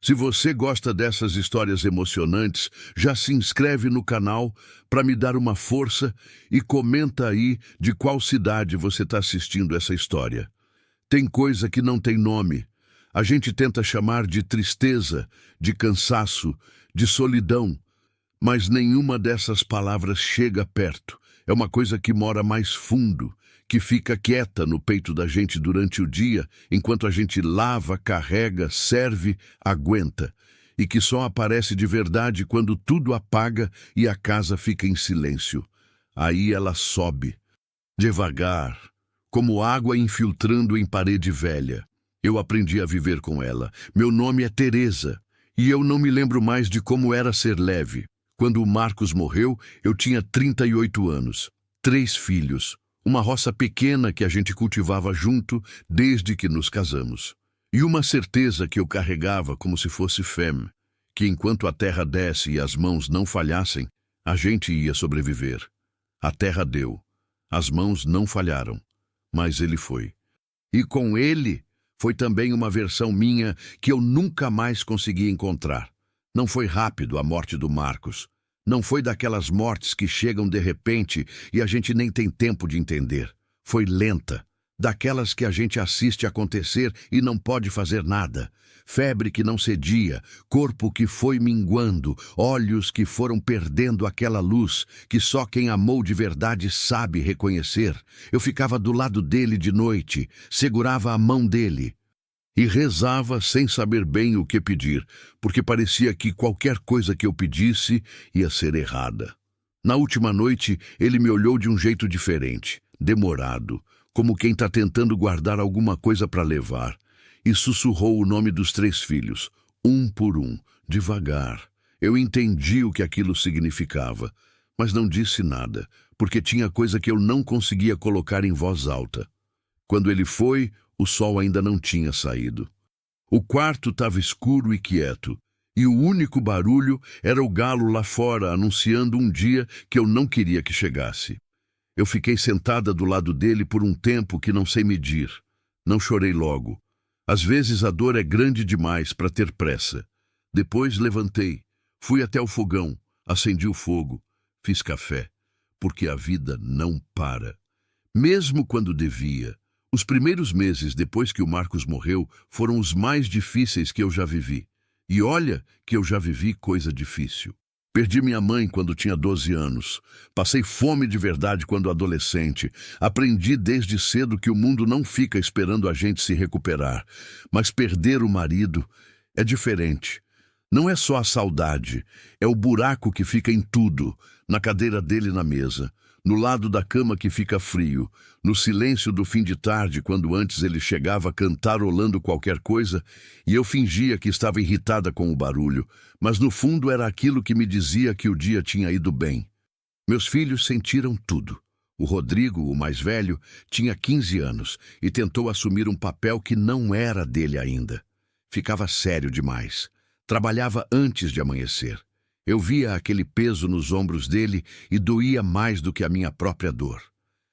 Se você gosta dessas histórias emocionantes, já se inscreve no canal para me dar uma força e comenta aí de qual cidade você está assistindo essa história. Tem coisa que não tem nome. A gente tenta chamar de tristeza, de cansaço, de solidão, mas nenhuma dessas palavras chega perto. É uma coisa que mora mais fundo, que fica quieta no peito da gente durante o dia, enquanto a gente lava, carrega, serve, aguenta, e que só aparece de verdade quando tudo apaga e a casa fica em silêncio. Aí ela sobe, devagar, como água infiltrando em parede velha. Eu aprendi a viver com ela. Meu nome é Teresa, e eu não me lembro mais de como era ser leve. Quando o Marcos morreu, eu tinha 38 anos, 3 filhos, uma roça pequena que a gente cultivava junto desde que nos casamos. E uma certeza que eu carregava como se fosse fé, que enquanto a terra desce e as mãos não falhassem, a gente ia sobreviver. A terra deu, as mãos não falharam, mas ele foi. E com ele foi também uma versão minha que eu nunca mais consegui encontrar. Não foi rápido a morte do Marcos. Não foi daquelas mortes que chegam de repente e a gente nem tem tempo de entender. Foi lenta, daquelas que a gente assiste acontecer e não pode fazer nada. Febre que não cedia, corpo que foi minguando, olhos que foram perdendo aquela luz que só quem amou de verdade sabe reconhecer. Eu ficava do lado dele de noite, segurava a mão dele e rezava sem saber bem o que pedir, porque parecia que qualquer coisa que eu pedisse ia ser errada. Na última noite, ele me olhou de um jeito diferente, demorado, como quem está tentando guardar alguma coisa para levar, e sussurrou o nome dos 3 filhos, um por um, devagar. Eu entendi o que aquilo significava, mas não disse nada, porque tinha coisa que eu não conseguia colocar em voz alta. Quando ele foi, o sol ainda não tinha saído. O quarto estava escuro e quieto, e o único barulho era o galo lá fora anunciando um dia que eu não queria que chegasse. Eu fiquei sentada do lado dele por um tempo que não sei medir. Não chorei logo. Às vezes a dor é grande demais para ter pressa. Depois levantei, fui até o fogão, acendi o fogo, fiz café, porque a vida não para. Mesmo quando devia. Os primeiros meses depois que o Marcos morreu foram os mais difíceis que eu já vivi. E olha que eu já vivi coisa difícil. Perdi minha mãe quando tinha 12 anos. Passei fome de verdade quando adolescente. Aprendi desde cedo que o mundo não fica esperando a gente se recuperar. Mas perder o marido é diferente. Não é só a saudade, é o buraco que fica em tudo, na cadeira dele na mesa, no lado da cama que fica frio, no silêncio do fim de tarde, quando antes ele chegava cantarolando qualquer coisa e eu fingia que estava irritada com o barulho, mas no fundo era aquilo que me dizia que o dia tinha ido bem. Meus filhos sentiram tudo. O Rodrigo, o mais velho, tinha 15 anos e tentou assumir um papel que não era dele ainda. Ficava sério demais. Trabalhava antes de amanhecer. Eu via aquele peso nos ombros dele e doía mais do que a minha própria dor.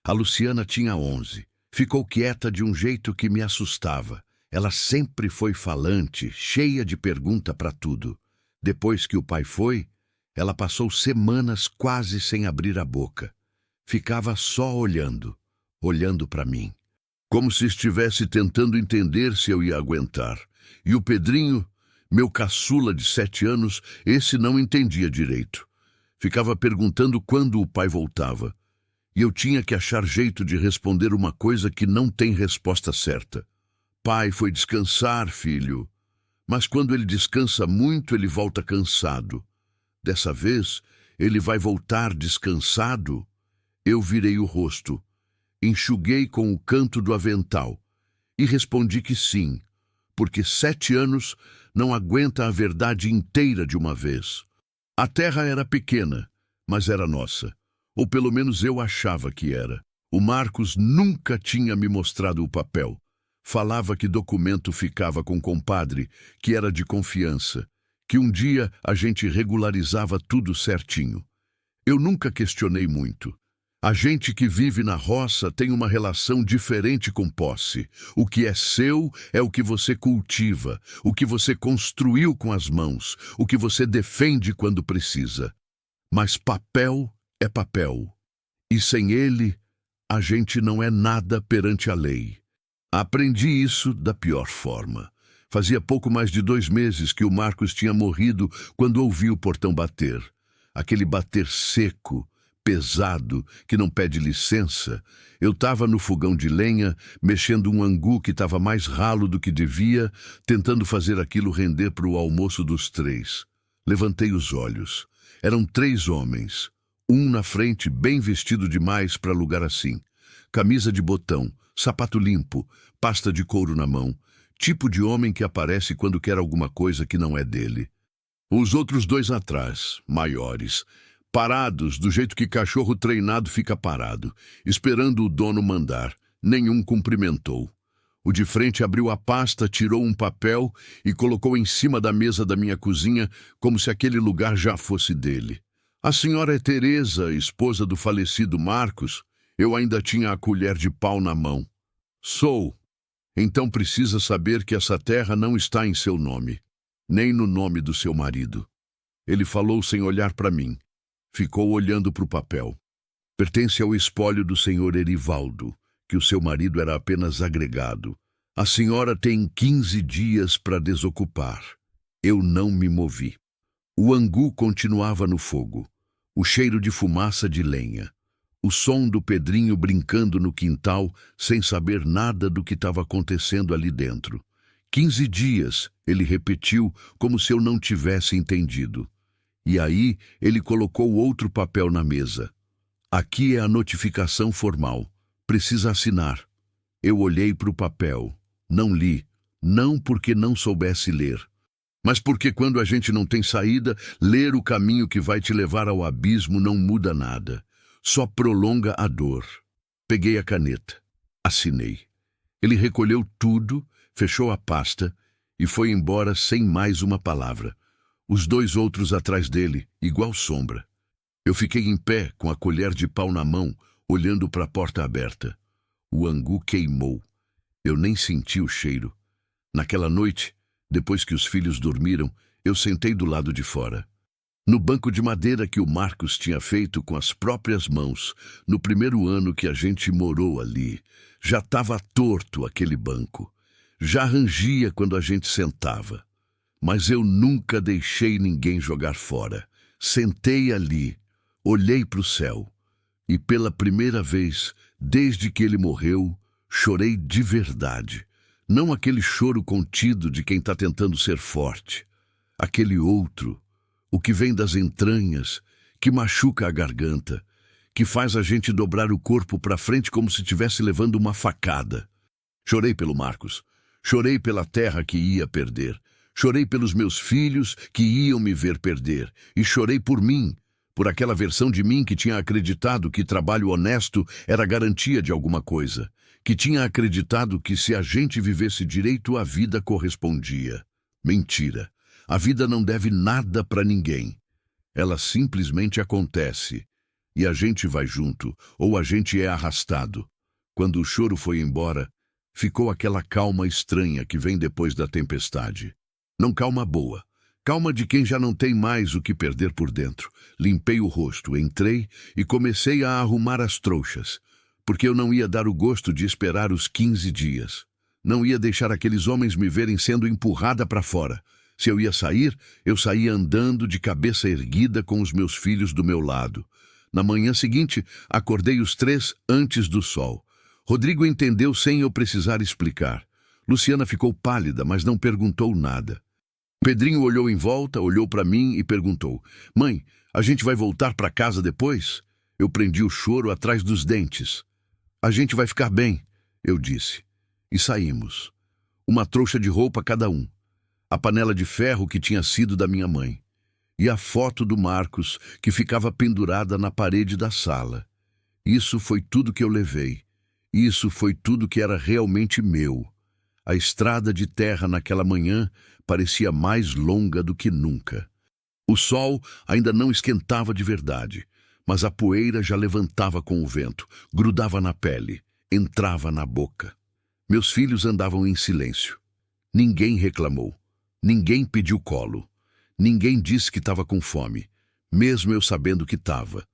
A Luciana tinha 11. Ficou quieta de um jeito que me assustava. Ela sempre foi falante, cheia de pergunta para tudo. Depois que o pai foi, ela passou semanas quase sem abrir a boca. Ficava só olhando para mim. Como se estivesse tentando entender se eu ia aguentar. E o Pedrinho, meu caçula de 7 anos, esse não entendia direito. Ficava perguntando quando o pai voltava. E eu tinha que achar jeito de responder uma coisa que não tem resposta certa. Pai foi descansar, filho. Mas quando ele descansa muito, ele volta cansado. Dessa vez, ele vai voltar descansado? Eu virei o rosto, enxuguei com o canto do avental e respondi que sim, porque 7 anos não aguenta a verdade inteira de uma vez. A terra era pequena, mas era nossa. Ou pelo menos eu achava que era. O Marcos nunca tinha me mostrado o papel. Falava que documento ficava com o compadre, que era de confiança, que um dia a gente regularizava tudo certinho. Eu nunca questionei muito. A gente que vive na roça tem uma relação diferente com posse. O que é seu é o que você cultiva, o que você construiu com as mãos, o que você defende quando precisa. Mas papel é papel, e sem ele, a gente não é nada perante a lei. Aprendi isso da pior forma. Fazia pouco mais de 2 meses que o Marcos tinha morrido quando ouvi o portão bater. Aquele bater seco, pesado, que não pede licença. Eu estava no fogão de lenha, mexendo um angu que estava mais ralo do que devia, tentando fazer aquilo render para o almoço dos 3. Levantei os olhos. Eram 3 homens. Um na frente, bem vestido demais para lugar assim. Camisa de botão, sapato limpo, pasta de couro na mão. Tipo de homem que aparece quando quer alguma coisa que não é dele. Os outros 2 atrás, maiores, parados do jeito que cachorro treinado fica parado, esperando o dono mandar. Nenhum cumprimentou. O de frente abriu a pasta, tirou um papel e colocou em cima da mesa da minha cozinha, como se aquele lugar já fosse dele. A senhora é Teresa, esposa do falecido Marcos. Eu ainda tinha a colher de pau na mão. Sou. Então precisa saber que essa terra não está em seu nome, nem no nome do seu marido. Ele falou sem olhar para mim. Ficou olhando para o papel. Pertence ao espólio do senhor Erivaldo, que o seu marido era apenas agregado. A senhora tem 15 dias para desocupar. Eu não me movi. O angu continuava no fogo. O cheiro de fumaça de lenha. O som do Pedrinho brincando no quintal, sem saber nada do que estava acontecendo ali dentro. 15 dias, ele repetiu, como se eu não tivesse entendido. E aí, ele colocou outro papel na mesa. Aqui é a notificação formal. Precisa assinar. Eu olhei para o papel. Não li. Não porque não soubesse ler. Mas porque quando a gente não tem saída, ler o caminho que vai te levar ao abismo não muda nada. Só prolonga a dor. Peguei a caneta. Assinei. Ele recolheu tudo, fechou a pasta e foi embora sem mais uma palavra. Os 2 outros atrás dele, igual sombra. Eu fiquei em pé, com a colher de pau na mão, olhando para a porta aberta. O angu queimou. Eu nem senti o cheiro. Naquela noite, depois que os filhos dormiram, eu sentei do lado de fora. No banco de madeira que o Marcos tinha feito com as próprias mãos, no primeiro ano que a gente morou ali. Já estava torto aquele banco. Já rangia quando a gente sentava. Mas eu nunca deixei ninguém jogar fora. Sentei ali, olhei para o céu. E pela primeira vez, desde que ele morreu, chorei de verdade. Não aquele choro contido de quem está tentando ser forte. Aquele outro, o que vem das entranhas, que machuca a garganta, que faz a gente dobrar o corpo para frente como se estivesse levando uma facada. Chorei pelo Marcos. Chorei pela terra que ia perder. Chorei pelos meus filhos que iam me ver perder. E chorei por mim, por aquela versão de mim que tinha acreditado que trabalho honesto era garantia de alguma coisa, que tinha acreditado que se a gente vivesse direito a vida correspondia. Mentira. A vida não deve nada para ninguém. Ela simplesmente acontece. E a gente vai junto, ou a gente é arrastado. Quando o choro foi embora, ficou aquela calma estranha que vem depois da tempestade. Não calma boa. Calma de quem já não tem mais o que perder por dentro. Limpei o rosto, entrei e comecei a arrumar as trouxas, porque eu não ia dar o gosto de esperar os 15 dias. Não ia deixar aqueles homens me verem sendo empurrada para fora. Se eu ia sair, eu saía andando de cabeça erguida com os meus filhos do meu lado. Na manhã seguinte, acordei os 3 antes do sol. Rodrigo entendeu sem eu precisar explicar. Luciana ficou pálida, mas não perguntou nada. Pedrinho olhou em volta, olhou para mim e perguntou: "Mãe, a gente vai voltar para casa depois?" Eu prendi o choro atrás dos dentes. "A gente vai ficar bem", eu disse. E saímos. Uma trouxa de roupa cada um. A panela de ferro que tinha sido da minha mãe. E a foto do Marcos, que ficava pendurada na parede da sala. Isso foi tudo que eu levei. Isso foi tudo que era realmente meu. A estrada de terra naquela manhã parecia mais longa do que nunca. O sol ainda não esquentava de verdade, mas a poeira já levantava com o vento, grudava na pele, entrava na boca. Meus filhos andavam em silêncio. Ninguém reclamou. Ninguém pediu colo. Ninguém disse que estava com fome, mesmo eu sabendo que estava.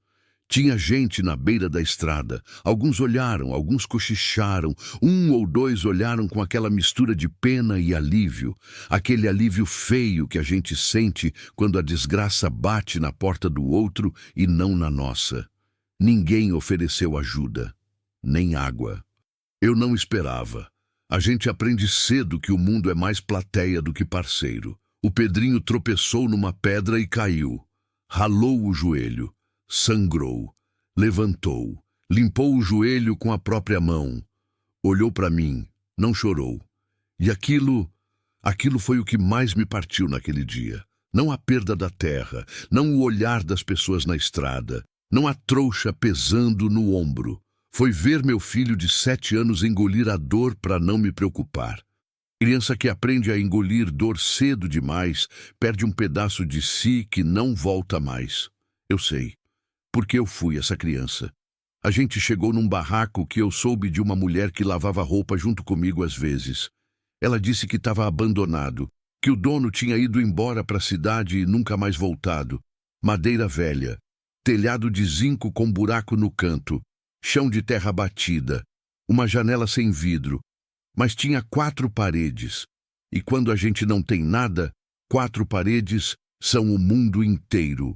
Tinha gente na beira da estrada. Alguns olharam, alguns cochicharam. Um ou dois olharam com aquela mistura de pena e alívio. Aquele alívio feio que a gente sente quando a desgraça bate na porta do outro e não na nossa. Ninguém ofereceu ajuda, nem água. Eu não esperava. A gente aprende cedo que o mundo é mais plateia do que parceiro. O Pedrinho tropeçou numa pedra e caiu. Ralou o joelho. Sangrou, levantou, limpou o joelho com a própria mão, olhou para mim, não chorou. E aquilo foi o que mais me partiu naquele dia. Não a perda da terra, não o olhar das pessoas na estrada, não a trouxa pesando no ombro. Foi ver meu filho de 7 anos engolir a dor para não me preocupar. Criança que aprende a engolir dor cedo demais, perde um pedaço de si que não volta mais. Eu sei. Porque eu fui essa criança. A gente chegou num barraco que eu soube de uma mulher que lavava roupa junto comigo às vezes. Ela disse que estava abandonado, que o dono tinha ido embora para a cidade e nunca mais voltado. Madeira velha, telhado de zinco com buraco no canto, chão de terra batida, uma janela sem vidro, mas tinha 4 paredes. E quando a gente não tem nada, 4 paredes são o mundo inteiro.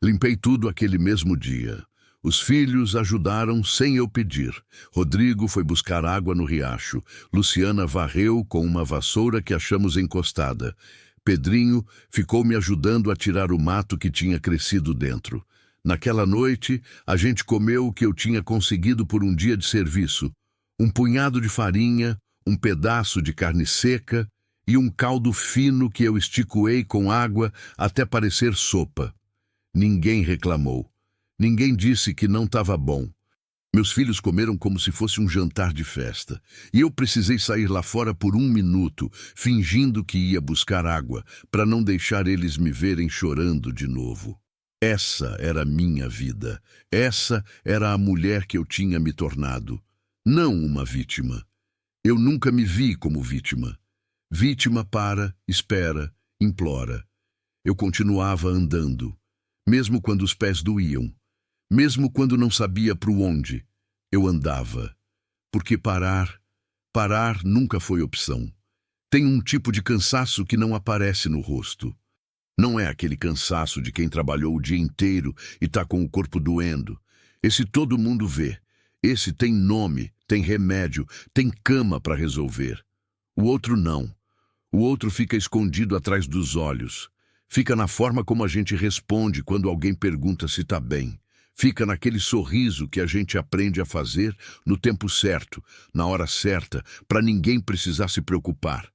Limpei tudo aquele mesmo dia. Os filhos ajudaram sem eu pedir. Rodrigo foi buscar água no riacho. Luciana varreu com uma vassoura que achamos encostada. Pedrinho ficou me ajudando a tirar o mato que tinha crescido dentro. Naquela noite, a gente comeu o que eu tinha conseguido por um dia de serviço. Um punhado de farinha, um pedaço de carne seca e um caldo fino que eu esticoei com água até parecer sopa. Ninguém reclamou. Ninguém disse que não estava bom. Meus filhos comeram como se fosse um jantar de festa. E eu precisei sair lá fora por 1 minuto, fingindo que ia buscar água, para não deixar eles me verem chorando de novo. Essa era a minha vida. Essa era a mulher que eu tinha me tornado. Não uma vítima. Eu nunca me vi como vítima. Vítima espera, implora. Eu continuava andando. Mesmo quando os pés doíam, mesmo quando não sabia para onde, eu andava. Porque parar nunca foi opção. Tem um tipo de cansaço que não aparece no rosto. Não é aquele cansaço de quem trabalhou o dia inteiro e está com o corpo doendo. Esse todo mundo vê. Esse tem nome, tem remédio, tem cama para resolver. O outro não. O outro fica escondido atrás dos olhos. Fica na forma como a gente responde quando alguém pergunta se está bem. Fica naquele sorriso que a gente aprende a fazer no tempo certo, na hora certa, para ninguém precisar se preocupar.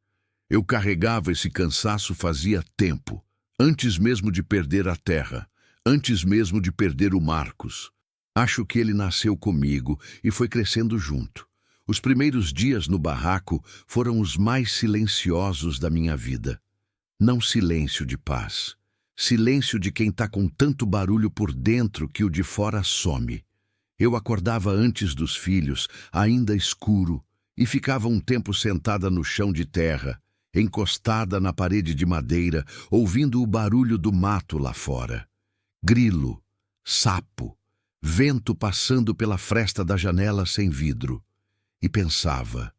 Eu carregava esse cansaço fazia tempo, antes mesmo de perder a terra, antes mesmo de perder o Marcos. Acho que ele nasceu comigo e foi crescendo junto. Os primeiros dias no barraco foram os mais silenciosos da minha vida. Não silêncio de paz. Silêncio de quem está com tanto barulho por dentro que o de fora some. Eu acordava antes dos filhos, ainda escuro, e ficava um tempo sentada no chão de terra, encostada na parede de madeira, ouvindo o barulho do mato lá fora. Grilo, sapo, vento passando pela fresta da janela sem vidro. E pensava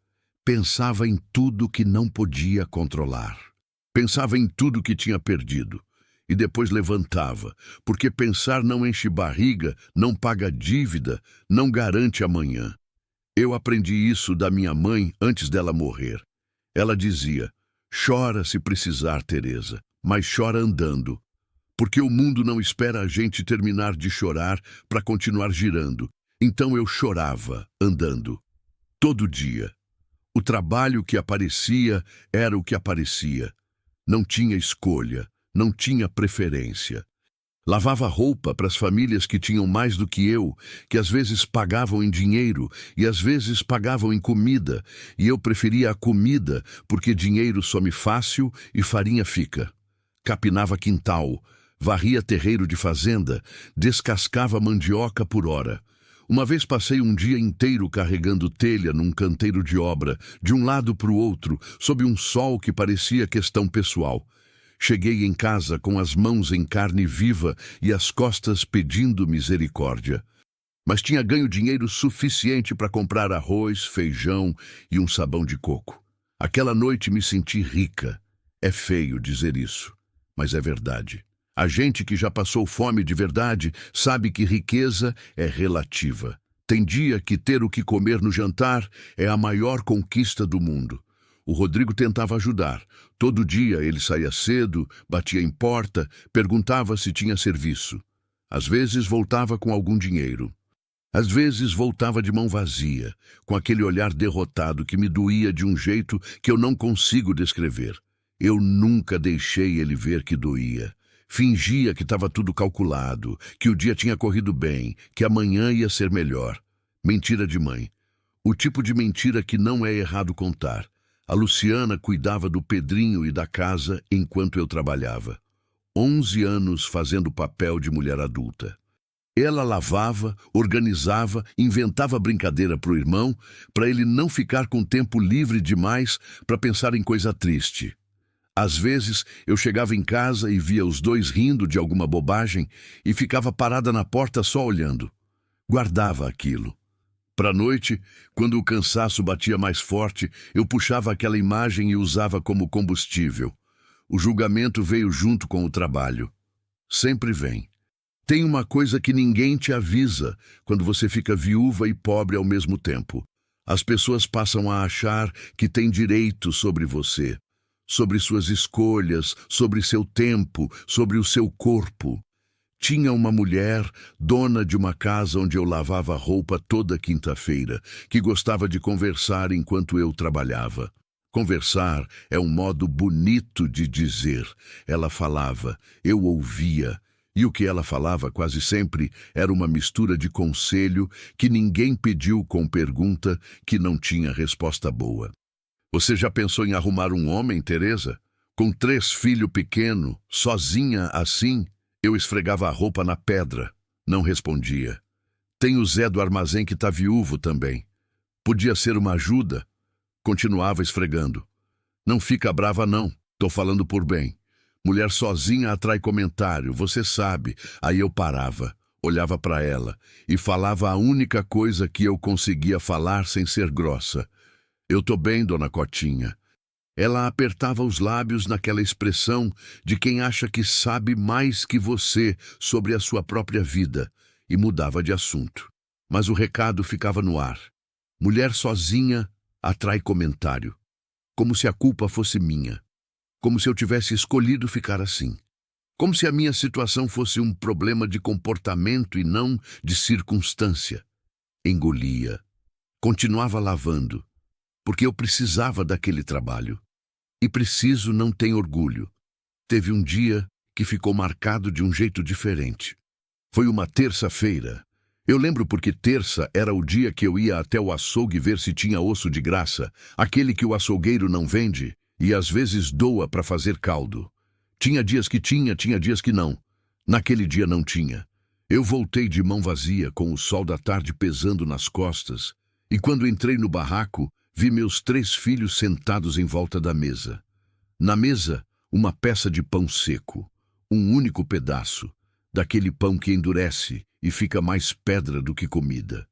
em tudo que não podia controlar. Pensava em tudo que tinha perdido. E depois levantava, porque pensar não enche barriga, não paga dívida, não garante amanhã. Eu aprendi isso da minha mãe antes dela morrer. Ela dizia, chora se precisar, Teresa, mas chora andando. Porque o mundo não espera a gente terminar de chorar para continuar girando. Então eu chorava, andando. Todo dia. O trabalho que aparecia era o que aparecia. Não tinha escolha, não tinha preferência. Lavava roupa para as famílias que tinham mais do que eu, que às vezes pagavam em dinheiro e às vezes pagavam em comida, e eu preferia a comida porque dinheiro some fácil e farinha fica. Capinava quintal, varria terreiro de fazenda, descascava mandioca por hora. Uma vez passei um dia inteiro carregando telha num canteiro de obra, de um lado para o outro, sob um sol que parecia questão pessoal. Cheguei em casa com as mãos em carne viva e as costas pedindo misericórdia. Mas tinha ganho dinheiro suficiente para comprar arroz, feijão e um sabão de coco. Aquela noite me senti rica. É feio dizer isso, mas é verdade. A gente que já passou fome de verdade sabe que riqueza é relativa. Tem dia que ter o que comer no jantar é a maior conquista do mundo. O Rodrigo tentava ajudar. Todo dia ele saía cedo, batia em porta, perguntava se tinha serviço. Às vezes voltava com algum dinheiro. Às vezes voltava de mão vazia, com aquele olhar derrotado que me doía de um jeito que eu não consigo descrever. Eu nunca deixei ele ver que doía. Fingia que estava tudo calculado, que o dia tinha corrido bem, que amanhã ia ser melhor. Mentira de mãe. O tipo de mentira que não é errado contar. A Luciana cuidava do Pedrinho e da casa enquanto eu trabalhava. 11 anos fazendo papel de mulher adulta. Ela lavava, organizava, inventava brincadeira para o irmão, para ele não ficar com tempo livre demais para pensar em coisa triste. Às vezes, eu chegava em casa e via os dois rindo de alguma bobagem e ficava parada na porta só olhando. Guardava aquilo. Para a noite, quando o cansaço batia mais forte, eu puxava aquela imagem e usava como combustível. O julgamento veio junto com o trabalho. Sempre vem. Tem uma coisa que ninguém te avisa quando você fica viúva e pobre ao mesmo tempo. As pessoas passam a achar que têm direito sobre você. Sobre suas escolhas, sobre seu tempo, sobre o seu corpo. Tinha uma mulher, dona de uma casa onde eu lavava roupa toda quinta-feira, que gostava de conversar enquanto eu trabalhava. Conversar é um modo bonito de dizer. Ela falava, eu ouvia, e o que ela falava quase sempre era uma mistura de conselho que ninguém pediu com pergunta que não tinha resposta boa. Você já pensou em arrumar um homem, Teresa? Com 3 filhos pequenos, sozinha assim? Eu esfregava a roupa na pedra. Não respondia. Tem o Zé do armazém que está viúvo também. Podia ser uma ajuda? Continuava esfregando. Não fica brava não, tô falando por bem. Mulher sozinha atrai comentário, você sabe. Aí eu parava, olhava para ela e falava a única coisa que eu conseguia falar sem ser grossa. Eu tô bem, dona Cotinha. Ela apertava os lábios naquela expressão de quem acha que sabe mais que você sobre a sua própria vida e mudava de assunto. Mas o recado ficava no ar. Mulher sozinha atrai comentário. Como se a culpa fosse minha. Como se eu tivesse escolhido ficar assim. Como se a minha situação fosse um problema de comportamento e não de circunstância. Engolia. Continuava lavando. Porque eu precisava daquele trabalho. E preciso não tem orgulho. Teve um dia que ficou marcado de um jeito diferente. Foi uma terça-feira. Eu lembro porque terça era o dia que eu ia até o açougue ver se tinha osso de graça, aquele que o açougueiro não vende e às vezes doa para fazer caldo. Tinha dias que tinha dias que não. Naquele dia não tinha. Eu voltei de mão vazia, com o sol da tarde pesando nas costas, e quando entrei no barraco, vi meus 3 filhos sentados em volta da mesa. Na mesa, uma peça de pão seco, um único pedaço, daquele pão que endurece e fica mais pedra do que comida.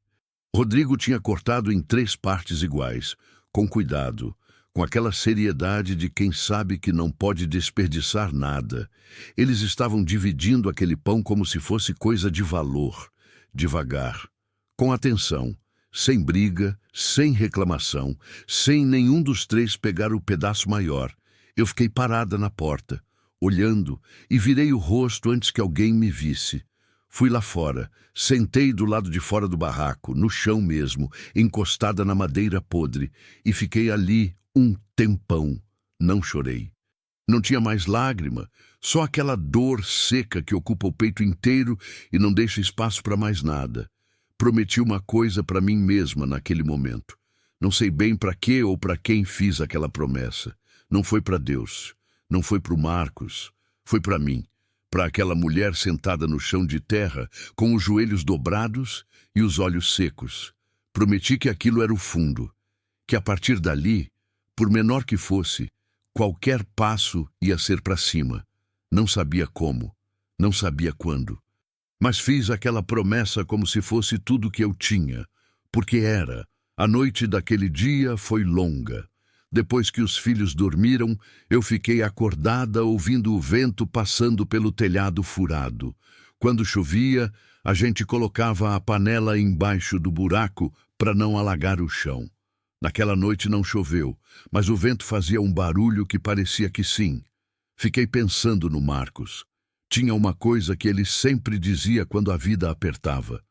Rodrigo tinha cortado em 3 partes iguais, com cuidado, com aquela seriedade de quem sabe que não pode desperdiçar nada. Eles estavam dividindo aquele pão como se fosse coisa de valor, devagar, com atenção, sem briga, sem reclamação, sem nenhum dos 3 pegar o pedaço maior. Eu fiquei parada na porta, olhando, e virei o rosto antes que alguém me visse. Fui lá fora, sentei do lado de fora do barraco, no chão mesmo, encostada na madeira podre, e fiquei ali um tempão. Não chorei. Não tinha mais lágrima, só aquela dor seca que ocupa o peito inteiro e não deixa espaço para mais nada. Prometi uma coisa para mim mesma naquele momento. Não sei bem para que ou para quem fiz aquela promessa. Não foi para Deus, não foi para o Marcos, foi para mim para aquela mulher sentada no chão de terra, com os joelhos dobrados e os olhos secos. Prometi que aquilo era o fundo, que a partir dali, por menor que fosse, qualquer passo ia ser para cima. Não sabia como, não sabia quando. Mas fiz aquela promessa como se fosse tudo que eu tinha, porque era. A noite daquele dia foi longa. Depois que os filhos dormiram, eu fiquei acordada ouvindo o vento passando pelo telhado furado. Quando chovia, a gente colocava a panela embaixo do buraco para não alagar o chão. Naquela noite não choveu, mas o vento fazia um barulho que parecia que sim. Fiquei pensando no Marcos. Tinha uma coisa que ele sempre dizia quando a vida apertava.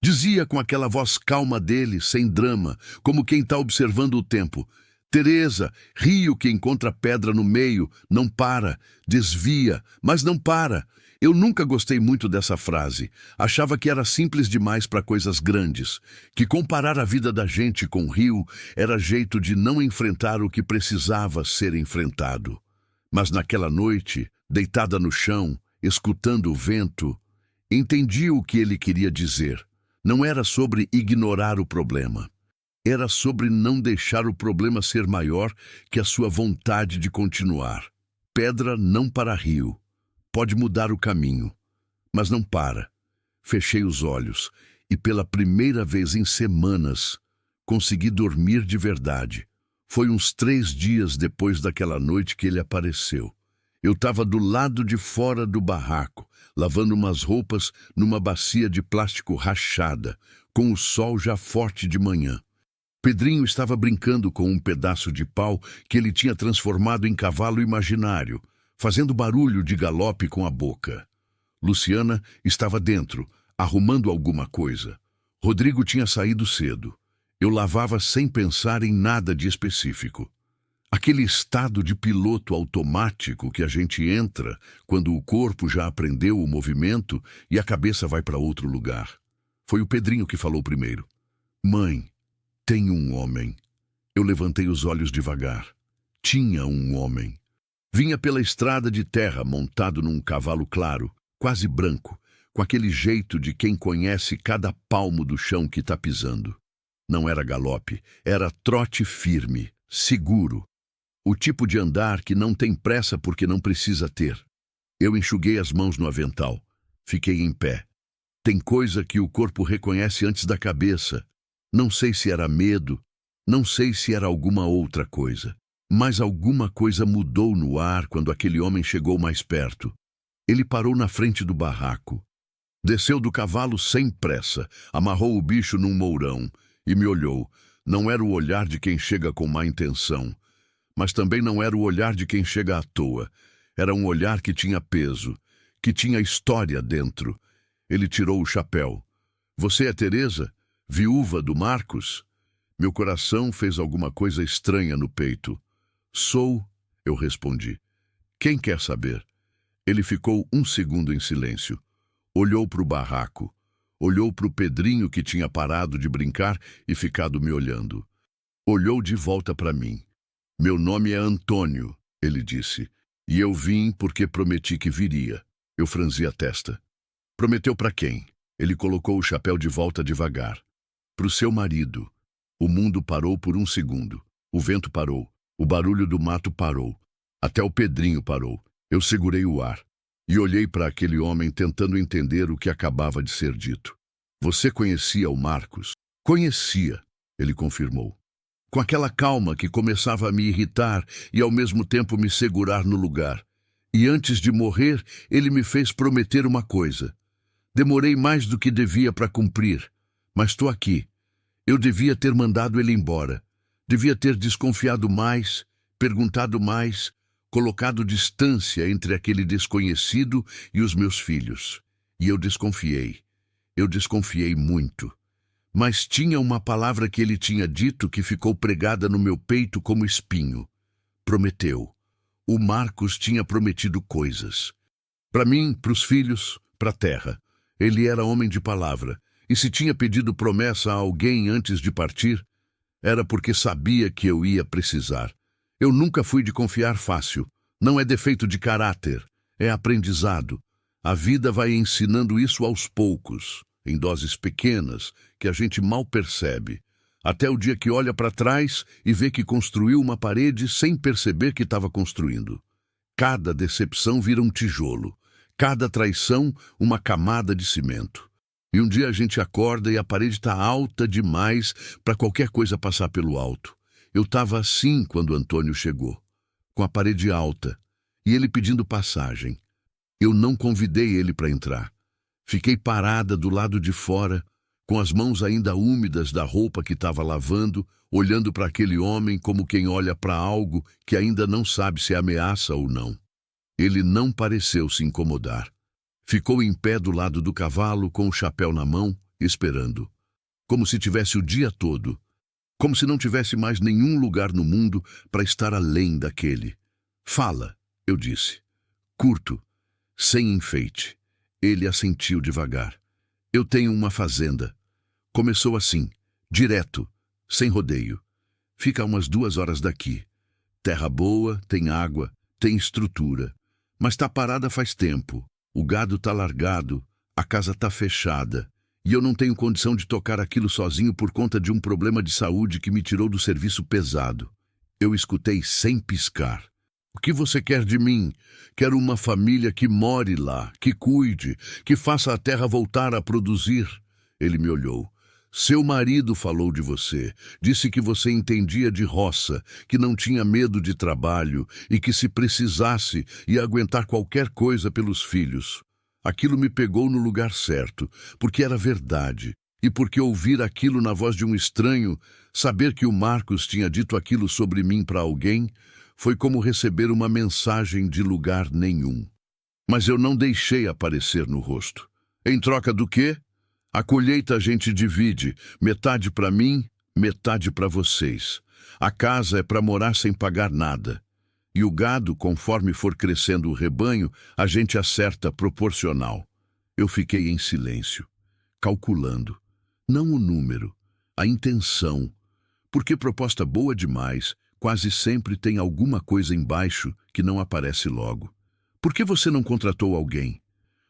Dizia com aquela voz calma dele, sem drama, como quem está observando o tempo: Teresa, rio que encontra pedra no meio, não para, desvia, mas não para. Eu nunca gostei muito dessa frase. Achava que era simples demais para coisas grandes, que comparar a vida da gente com o rio era jeito de não enfrentar o que precisava ser enfrentado. Mas naquela noite, deitada no chão, escutando o vento, entendi o que ele queria dizer. Não era sobre ignorar o problema. Era sobre não deixar o problema ser maior que a sua vontade de continuar. Pedra não para rio. Pode mudar o caminho, mas não para. Fechei os olhos e pela primeira vez em semanas consegui dormir de verdade. Foi uns 3 dias depois daquela noite que ele apareceu. Eu estava do lado de fora do barraco, lavando umas roupas numa bacia de plástico rachada, com o sol já forte de manhã. Pedrinho estava brincando com um pedaço de pau que ele tinha transformado em cavalo imaginário, fazendo barulho de galope com a boca. Luciana estava dentro, arrumando alguma coisa. Rodrigo tinha saído cedo. Eu lavava sem pensar em nada de específico. Aquele estado de piloto automático que a gente entra quando o corpo já aprendeu o movimento e a cabeça vai para outro lugar. Foi o Pedrinho que falou primeiro. Mãe, tem um homem. Eu levantei os olhos devagar. Tinha um homem. Vinha pela estrada de terra montado num cavalo claro, quase branco, com aquele jeito de quem conhece cada palmo do chão que está pisando. Não era galope, era trote firme, seguro. O tipo de andar que não tem pressa porque não precisa ter. Eu enxuguei as mãos no avental. Fiquei em pé. Tem coisa que o corpo reconhece antes da cabeça. Não sei se era medo, não sei se era alguma outra coisa. Mas alguma coisa mudou no ar quando aquele homem chegou mais perto. Ele parou na frente do barraco. Desceu do cavalo sem pressa, amarrou o bicho num mourão e me olhou. Não era o olhar de quem chega com má intenção. Mas também não era o olhar de quem chega à toa. Era um olhar que tinha peso, que tinha história dentro. Ele tirou o chapéu. Você é Teresa, viúva do Marcos? Meu coração fez alguma coisa estranha no peito. Sou, eu respondi. Quem quer saber? Ele ficou 1 segundo em silêncio. Olhou para o barraco. Olhou para o Pedrinho que tinha parado de brincar e ficado me olhando. Olhou de volta para mim. Meu nome é Antônio, ele disse, e eu vim porque prometi que viria. Eu franzi a testa. Prometeu para quem? Ele colocou o chapéu de volta devagar. Para o seu marido. O mundo parou por 1 segundo. O vento parou. O barulho do mato parou. Até o Pedrinho parou. Eu segurei o ar. E olhei para aquele homem tentando entender o que acabava de ser dito. Você conhecia o Marcos? Conhecia, ele confirmou. Com aquela calma que começava a me irritar e ao mesmo tempo me segurar no lugar. E antes de morrer, ele me fez prometer uma coisa. Demorei mais do que devia para cumprir, mas estou aqui. Eu devia ter mandado ele embora. Devia ter desconfiado mais, perguntado mais, colocado distância entre aquele desconhecido e os meus filhos. E eu desconfiei. Eu desconfiei muito. Mas tinha uma palavra que ele tinha dito que ficou pregada no meu peito como espinho. Prometeu. O Marcos tinha prometido coisas. Para mim, para os filhos, para a terra. Ele era homem de palavra. E se tinha pedido promessa a alguém antes de partir, era porque sabia que eu ia precisar. Eu nunca fui de confiar fácil. Não é defeito de caráter, é aprendizado. A vida vai ensinando isso aos poucos, em doses pequenas, que a gente mal percebe, até o dia que olha para trás e vê que construiu uma parede sem perceber que estava construindo. Cada decepção vira um tijolo, cada traição uma camada de cimento. E um dia a gente acorda e a parede está alta demais para qualquer coisa passar pelo alto. Eu estava assim quando Antônio chegou, com a parede alta, e ele pedindo passagem. Eu não convidei ele para entrar. Fiquei parada do lado de fora, com as mãos ainda úmidas da roupa que estava lavando, olhando para aquele homem como quem olha para algo que ainda não sabe se é ameaça ou não. Ele não pareceu se incomodar. Ficou em pé do lado do cavalo, com o chapéu na mão, esperando. Como se tivesse o dia todo. Como se não tivesse mais nenhum lugar no mundo para estar além daquele. Fala, eu disse. Curto, sem enfeite. Ele assentiu devagar. Eu tenho uma fazenda. Começou assim, direto, sem rodeio. Fica a umas 2 horas daqui. Terra boa, tem água, tem estrutura. Mas tá parada faz tempo. O gado tá largado, a casa tá fechada. E eu não tenho condição de tocar aquilo sozinho por conta de um problema de saúde que me tirou do serviço pesado. Eu escutei sem piscar. O que você quer de mim? Quero uma família que more lá, que cuide, que faça a terra voltar a produzir. Ele me olhou. Seu marido falou de você. Disse que você entendia de roça, que não tinha medo de trabalho e que se precisasse ia aguentar qualquer coisa pelos filhos. Aquilo me pegou no lugar certo, porque era verdade. E porque ouvir aquilo na voz de um estranho, saber que o Marcos tinha dito aquilo sobre mim para alguém, foi como receber uma mensagem de lugar nenhum. Mas eu não deixei aparecer no rosto. Em troca do quê? A colheita a gente divide, metade para mim, metade para vocês. A casa é para morar sem pagar nada. E o gado, conforme for crescendo o rebanho, a gente acerta proporcional. Eu fiquei em silêncio, calculando. Não o número, a intenção. Porque proposta boa demais, quase sempre tem alguma coisa embaixo que não aparece logo. Por que você não contratou alguém?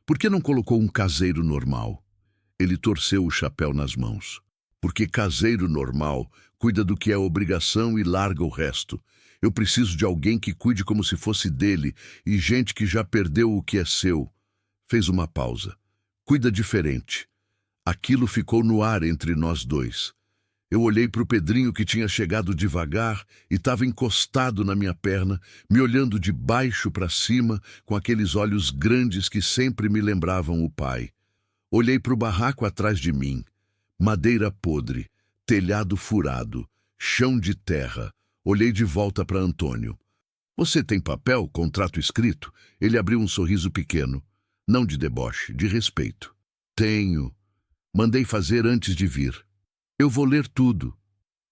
Por que não colocou um caseiro normal? Ele torceu o chapéu nas mãos. Porque caseiro normal cuida do que é obrigação e larga o resto. Eu preciso de alguém que cuide como se fosse dele e gente que já perdeu o que é seu. Fez uma pausa. Cuida diferente. Aquilo ficou no ar entre nós dois. Eu olhei para o Pedrinho que tinha chegado devagar e estava encostado na minha perna, me olhando de baixo para cima com aqueles olhos grandes que sempre me lembravam o pai. Olhei para o barraco atrás de mim. Madeira podre, telhado furado, chão de terra. Olhei de volta para Antônio. Você tem papel, contrato escrito? Ele abriu um sorriso pequeno. Não de deboche, de respeito. Tenho. Mandei fazer antes de vir. Eu vou ler tudo.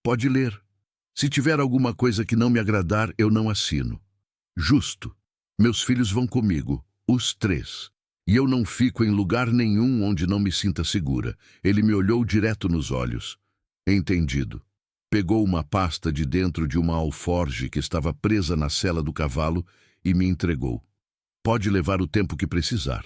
Pode ler. Se tiver alguma coisa que não me agradar, eu não assino. Justo. Meus filhos vão comigo, os 3. E eu não fico em lugar nenhum onde não me sinta segura. Ele me olhou direto nos olhos. Entendido. Pegou uma pasta de dentro de uma alforge que estava presa na sela do cavalo e me entregou. Pode levar o tempo que precisar.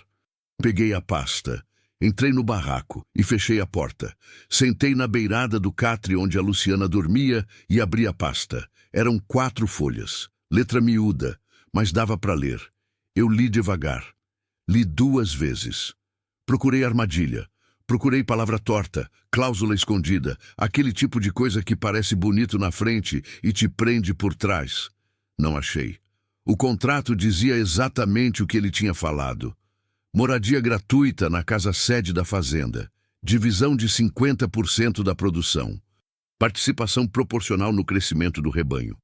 Peguei a pasta. Entrei no barraco e fechei a porta. Sentei na beirada do catre onde a Luciana dormia e abri a pasta. Eram 4 folhas, letra miúda, mas dava para ler. Eu li devagar. Li 2 vezes. Procurei armadilha. Procurei palavra torta, cláusula escondida, aquele tipo de coisa que parece bonito na frente e te prende por trás. Não achei. O contrato dizia exatamente o que ele tinha falado. Moradia gratuita na casa-sede da fazenda. Divisão de 50% da produção. Participação proporcional no crescimento do rebanho.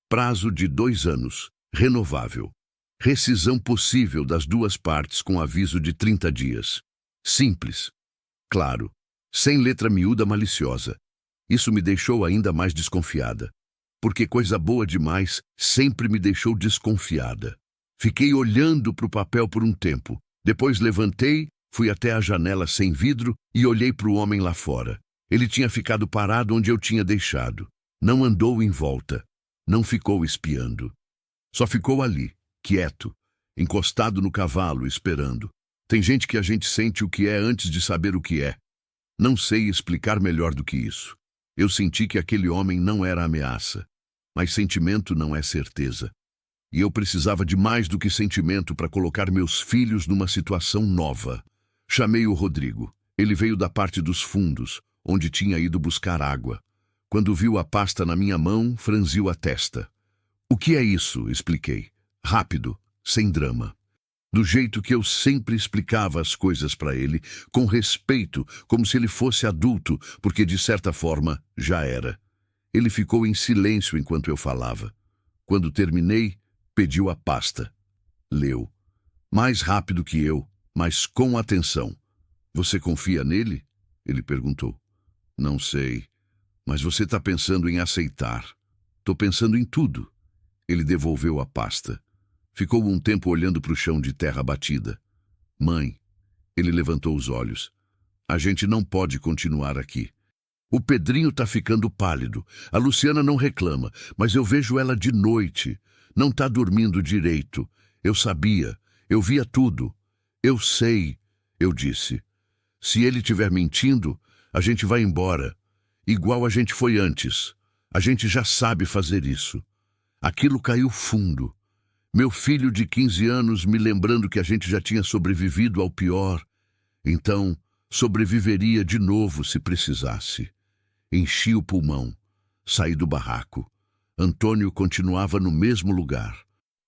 Prazo de 2 anos. Renovável. Rescisão possível das 2 partes com aviso de 30 dias. Simples. Claro. Sem letra miúda maliciosa. Isso me deixou ainda mais desconfiada. Porque coisa boa demais sempre me deixou desconfiada. Fiquei olhando para o papel por um tempo. Depois levantei, fui até a janela sem vidro e olhei para o homem lá fora. Ele tinha ficado parado onde eu tinha deixado. Não andou em volta. Não ficou espiando. Só ficou ali, quieto, encostado no cavalo, esperando. Tem gente que a gente sente o que é antes de saber o que é. Não sei explicar melhor do que isso. Eu senti que aquele homem não era ameaça, mas sentimento não é certeza. E eu precisava de mais do que sentimento para colocar meus filhos numa situação nova. Chamei o Rodrigo. Ele veio da parte dos fundos, onde tinha ido buscar água. Quando viu a pasta na minha mão, franziu a testa. O que é isso? Expliquei. Rápido, sem drama. Do jeito que eu sempre explicava as coisas para ele, com respeito, como se ele fosse adulto, porque de certa forma já era. Ele ficou em silêncio enquanto eu falava. Quando terminei, pediu a pasta. Leu. Mais rápido que eu, mas com atenção. Você confia nele? Ele perguntou. Não sei, mas você está pensando em aceitar. Estou pensando em tudo. Ele devolveu a pasta. Ficou um tempo olhando para o chão de terra batida. Mãe, ele levantou os olhos. A gente não pode continuar aqui. O Pedrinho está ficando pálido. A Luciana não reclama, mas eu vejo ela de noite. Não está dormindo direito. Eu sabia. Eu via tudo. Eu sei, eu disse. Se ele estiver mentindo, a gente vai embora. Igual a gente foi antes. A gente já sabe fazer isso. Aquilo caiu fundo. Meu filho de 15 anos me lembrando que a gente já tinha sobrevivido ao pior. Então, sobreviveria de novo se precisasse. Enchi o pulmão. Saí do barraco. Antônio continuava no mesmo lugar.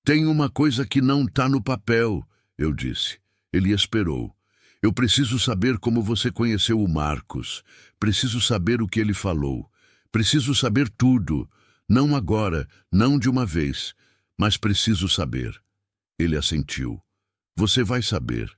Tem uma coisa que não está no papel, eu disse. Ele esperou. Eu preciso saber como você conheceu o Marcos. Preciso saber o que ele falou. Preciso saber tudo. Não agora, não de uma vez. Mas preciso saber. Ele assentiu. Você vai saber.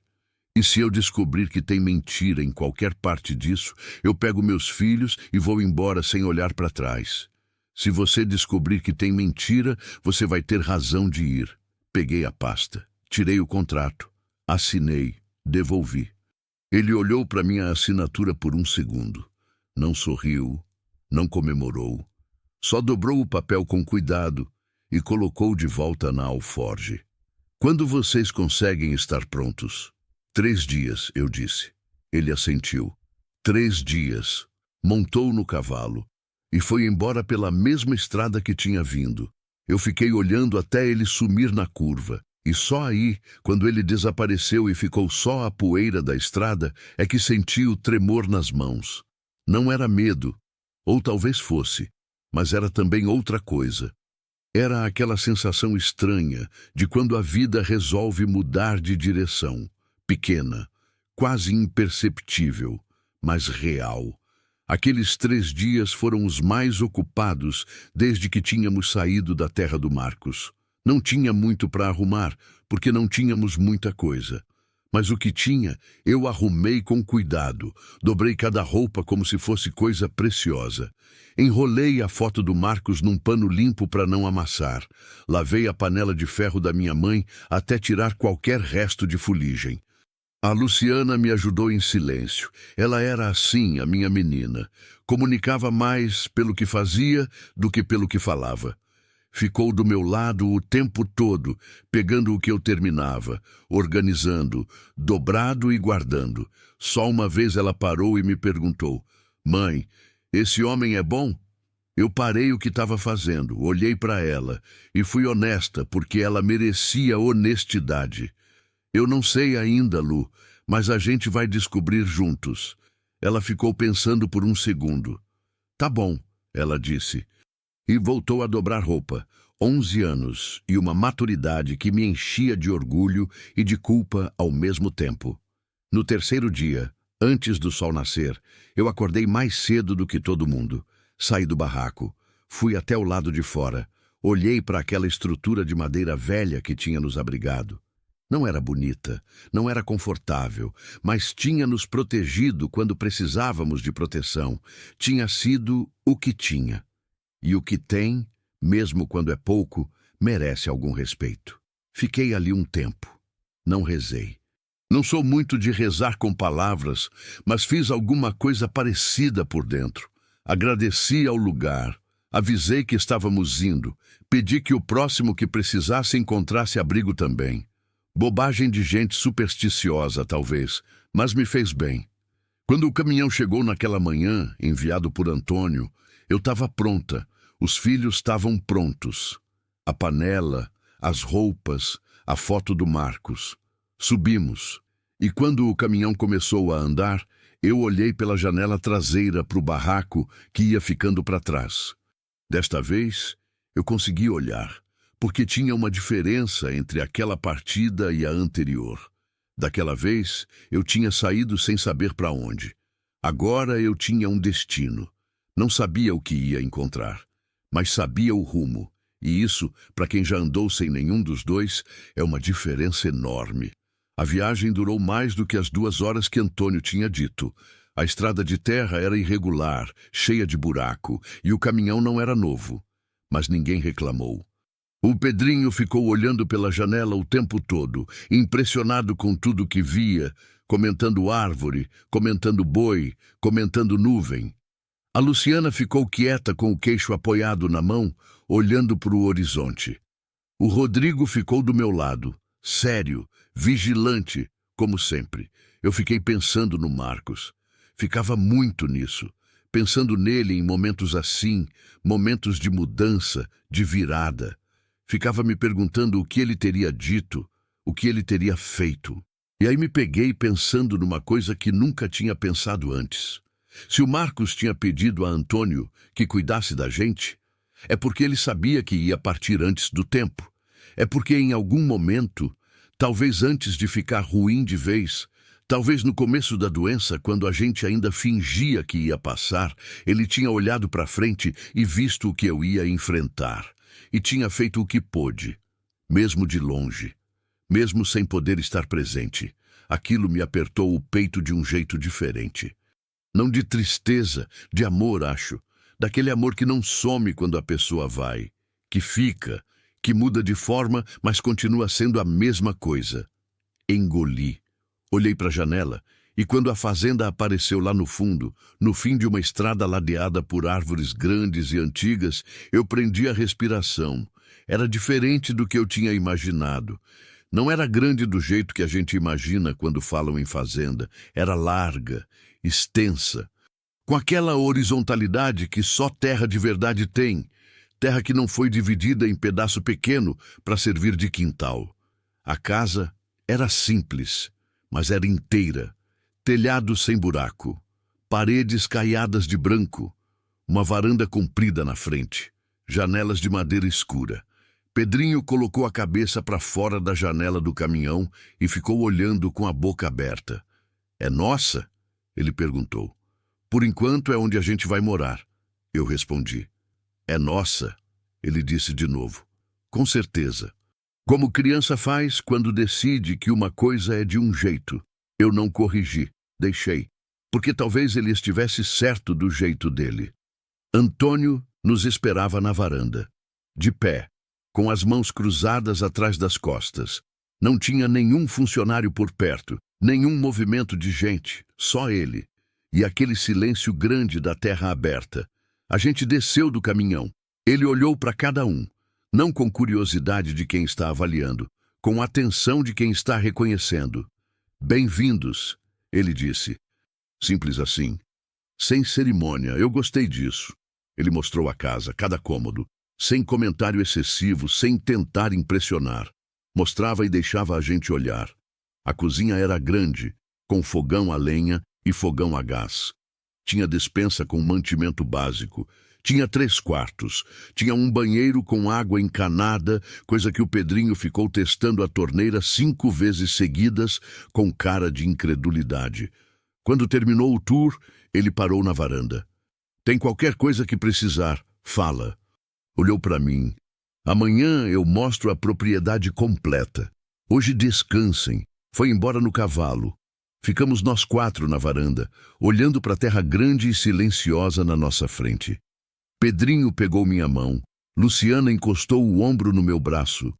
E se eu descobrir que tem mentira em qualquer parte disso, eu pego meus filhos e vou embora sem olhar para trás. Se você descobrir que tem mentira, você vai ter razão de ir. Peguei a pasta, tirei o contrato, assinei, devolvi. Ele olhou para minha assinatura por um segundo. Não sorriu, não comemorou. Só dobrou o papel com cuidado e colocou de volta na alforge. Quando vocês conseguem estar prontos? 3 dias, eu disse. Ele assentiu. 3 dias. Montou no cavalo e foi embora pela mesma estrada que tinha vindo. Eu fiquei olhando até ele sumir na curva. E só aí, quando ele desapareceu e ficou só a poeira da estrada, é que senti o tremor nas mãos. Não era medo, ou talvez fosse, mas era também outra coisa. Era aquela sensação estranha de quando a vida resolve mudar de direção. Pequena, quase imperceptível, mas real. Aqueles 3 dias foram os mais ocupados desde que tínhamos saído da terra do Marcos. Não tinha muito para arrumar, porque não tínhamos muita coisa. Mas o que tinha, eu arrumei com cuidado. Dobrei cada roupa como se fosse coisa preciosa. Enrolei a foto do Marcos num pano limpo para não amassar. Lavei a panela de ferro da minha mãe até tirar qualquer resto de fuligem. A Luciana me ajudou em silêncio. Ela era assim, a minha menina. Comunicava mais pelo que fazia do que pelo que falava. Ficou do meu lado o tempo todo, pegando o que eu terminava, organizando, dobrado e guardando. Só uma vez ela parou e me perguntou: Mãe, esse homem é bom? Eu parei o que estava fazendo, olhei para ela e fui honesta, porque ela merecia honestidade. Eu não sei ainda, Lu, mas a gente vai descobrir juntos. Ela ficou pensando por um segundo. Tá bom, ela disse. E voltou a dobrar roupa. 11 anos e uma maturidade que me enchia de orgulho e de culpa ao mesmo tempo. No 3º dia, antes do sol nascer, eu acordei mais cedo do que todo mundo. Saí do barraco, fui até o lado de fora, olhei para aquela estrutura de madeira velha que tinha nos abrigado. Não era bonita, não era confortável, mas tinha nos protegido quando precisávamos de proteção. Tinha sido o que tinha. E o que tem, mesmo quando é pouco, merece algum respeito. Fiquei ali um tempo. Não rezei. Não sou muito de rezar com palavras, mas fiz alguma coisa parecida por dentro. Agradeci ao lugar. Avisei que estávamos indo. Pedi que o próximo que precisasse encontrasse abrigo também. Bobagem de gente supersticiosa, talvez, mas me fez bem. Quando o caminhão chegou naquela manhã, enviado por Antônio, eu estava pronta, os filhos estavam prontos. A panela, as roupas, a foto do Marcos. Subimos, e quando o caminhão começou a andar, eu olhei pela janela traseira para o barraco que ia ficando para trás. Desta vez, eu consegui olhar, porque tinha uma diferença entre aquela partida e a anterior. Daquela vez, eu tinha saído sem saber para onde. Agora eu tinha um destino. Não sabia o que ia encontrar, mas sabia o rumo. E isso, para quem já andou sem nenhum dos dois, é uma diferença enorme. A viagem durou mais do que as 2 horas que Antônio tinha dito. A estrada de terra era irregular, cheia de buraco, e o caminhão não era novo. Mas ninguém reclamou. O Pedrinho ficou olhando pela janela o tempo todo, impressionado com tudo que via, comentando árvore, comentando boi, comentando nuvem. A Luciana ficou quieta com o queixo apoiado na mão, olhando para o horizonte. O Rodrigo ficou do meu lado, sério, vigilante, como sempre. Eu fiquei pensando no Marcos. Ficava muito nisso, pensando nele em momentos assim, momentos de mudança, de virada. Ficava me perguntando o que ele teria dito, o que ele teria feito. E aí me peguei pensando numa coisa que nunca tinha pensado antes. Se o Marcos tinha pedido a Antônio que cuidasse da gente, é porque ele sabia que ia partir antes do tempo. É porque em algum momento, talvez antes de ficar ruim de vez, talvez no começo da doença, quando a gente ainda fingia que ia passar, ele tinha olhado para frente e visto o que eu ia enfrentar. E tinha feito o que pôde, mesmo de longe, mesmo sem poder estar presente. Aquilo me apertou o peito de um jeito diferente. Não de tristeza, de amor, acho. Daquele amor que não some quando a pessoa vai, que fica, que muda de forma, mas continua sendo a mesma coisa. Engoli. Olhei para a janela, e quando a fazenda apareceu lá no fundo, no fim de uma estrada ladeada por árvores grandes e antigas, eu prendi a respiração. Era diferente do que eu tinha imaginado. Não era grande do jeito que a gente imagina quando falam em fazenda. Era larga, extensa, com aquela horizontalidade que só terra de verdade tem. Terra que não foi dividida em pedaço pequeno para servir de quintal. A casa era simples, mas era inteira. Telhado sem buraco, paredes caiadas de branco, uma varanda comprida na frente, janelas de madeira escura. Pedrinho colocou a cabeça para fora da janela do caminhão e ficou olhando com a boca aberta. "É nossa?" ele perguntou. "Por enquanto é onde a gente vai morar", eu respondi. "É nossa", ele disse de novo. "Com certeza. Como criança faz quando decide que uma coisa é de um jeito." Eu não corrigi, deixei, porque talvez ele estivesse certo do jeito dele. Antônio nos esperava na varanda, de pé, com as mãos cruzadas atrás das costas. Não tinha nenhum funcionário por perto, nenhum movimento de gente, só ele. E aquele silêncio grande da terra aberta. A gente desceu do caminhão. Ele olhou para cada um, não com curiosidade de quem está avaliando, com atenção de quem está reconhecendo. "Bem-vindos", ele disse. Simples assim. Sem cerimônia, eu gostei disso. Ele mostrou a casa, cada cômodo, sem comentário excessivo, sem tentar impressionar. Mostrava e deixava a gente olhar. A cozinha era grande, com fogão a lenha e fogão a gás. Tinha despensa com mantimento básico. Tinha 3 quartos. Tinha um banheiro com água encanada, coisa que o Pedrinho ficou testando a torneira 5 vezes seguidas, com cara de incredulidade. Quando terminou o tour, ele parou na varanda. "Tem qualquer coisa que precisar, fala." Olhou para mim. "Amanhã eu mostro a propriedade completa. Hoje descansem." Foi embora no cavalo. Ficamos nós 4 na varanda, olhando para a terra grande e silenciosa na nossa frente. Pedrinho pegou minha mão. Luciana encostou o ombro no meu braço.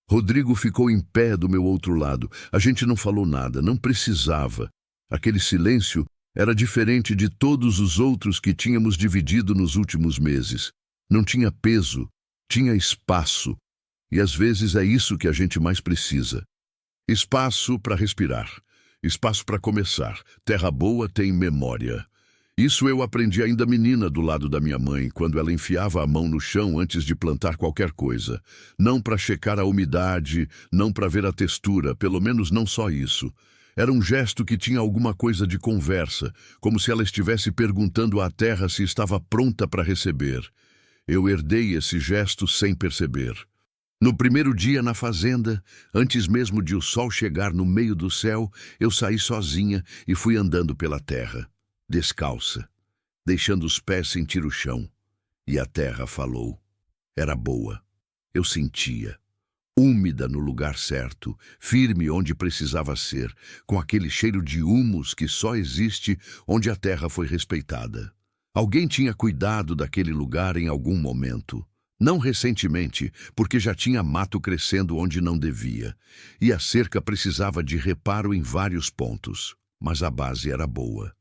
Rodrigo ficou em pé do meu outro lado. A gente não falou nada, não precisava. Aquele silêncio era diferente de todos os outros que tínhamos dividido nos últimos meses. Não tinha peso, tinha espaço. E às vezes é isso que a gente mais precisa. Espaço para respirar. Espaço para começar. Terra boa tem memória. Isso eu aprendi ainda menina do lado da minha mãe, quando ela enfiava a mão no chão antes de plantar qualquer coisa. Não para checar a umidade, não para ver a textura, pelo menos não só isso. Era um gesto que tinha alguma coisa de conversa, como se ela estivesse perguntando à terra se estava pronta para receber. Eu herdei esse gesto sem perceber. No primeiro dia na fazenda, antes mesmo de o sol chegar no meio do céu, eu saí sozinha e fui andando pela terra, descalça, deixando os pés sentir o chão. E a terra falou. Era boa. Eu sentia. Úmida no lugar certo, firme onde precisava ser, com aquele cheiro de humus que só existe onde a terra foi respeitada. Alguém tinha cuidado daquele lugar em algum momento. Não recentemente, porque já tinha mato crescendo onde não devia, e a cerca precisava de reparo em vários pontos, mas a base era boa.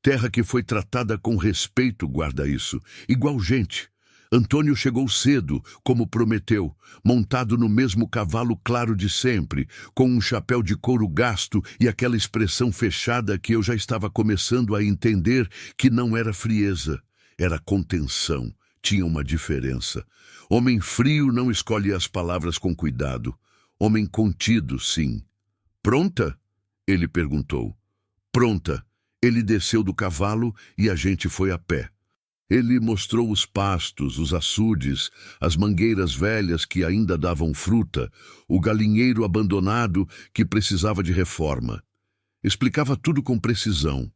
Terra que foi tratada com respeito guarda isso, igual gente. Antônio chegou cedo, como prometeu, montado no mesmo cavalo claro de sempre, com um chapéu de couro gasto e aquela expressão fechada que eu já estava começando a entender que não era frieza, era contenção. Tinha uma diferença. Homem frio não escolhe as palavras com cuidado. Homem contido, sim. Pronta? Ele perguntou. Pronta. Ele desceu do cavalo e a gente foi a pé. Ele mostrou os pastos, os açudes, as mangueiras velhas que ainda davam fruta, o galinheiro abandonado que precisava de reforma. Explicava tudo com precisão.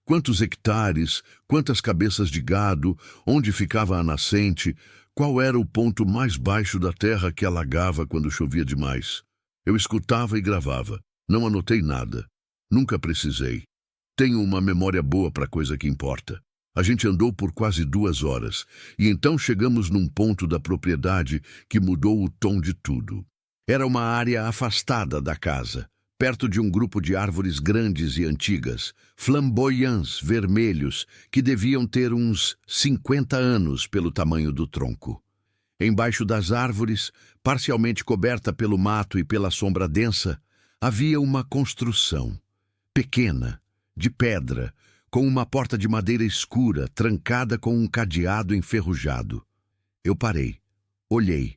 Quantos hectares, quantas cabeças de gado, onde ficava a nascente, qual era o ponto mais baixo da terra que alagava quando chovia demais. Eu escutava e gravava. Não anotei nada. Nunca precisei. Tenho uma memória boa para a coisa que importa. A gente andou por quase 2 horas, e então chegamos num ponto da propriedade que mudou o tom de tudo. Era uma área afastada da casa, perto de um grupo de árvores grandes e antigas, flamboyants vermelhos, que deviam ter uns 50 anos pelo tamanho do tronco. Embaixo das árvores, parcialmente coberta pelo mato e pela sombra densa, havia uma construção, pequena, de pedra, com uma porta de madeira escura, trancada com um cadeado enferrujado. Eu parei, olhei.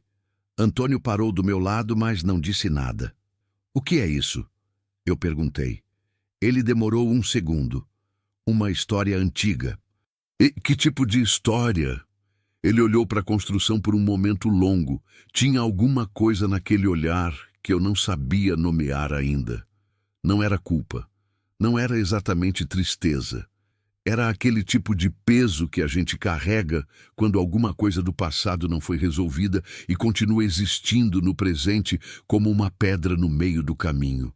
Antônio parou do meu lado, mas não disse nada. "O que é isso?" Eu perguntei. Ele demorou 1 segundo. "Uma história antiga." "E que tipo de história?" Ele olhou para a construção por um momento longo. Tinha alguma coisa naquele olhar que eu não sabia nomear ainda. Não era culpa. Não era exatamente tristeza. Era aquele tipo de peso que a gente carrega quando alguma coisa do passado não foi resolvida e continua existindo no presente como uma pedra no meio do caminho.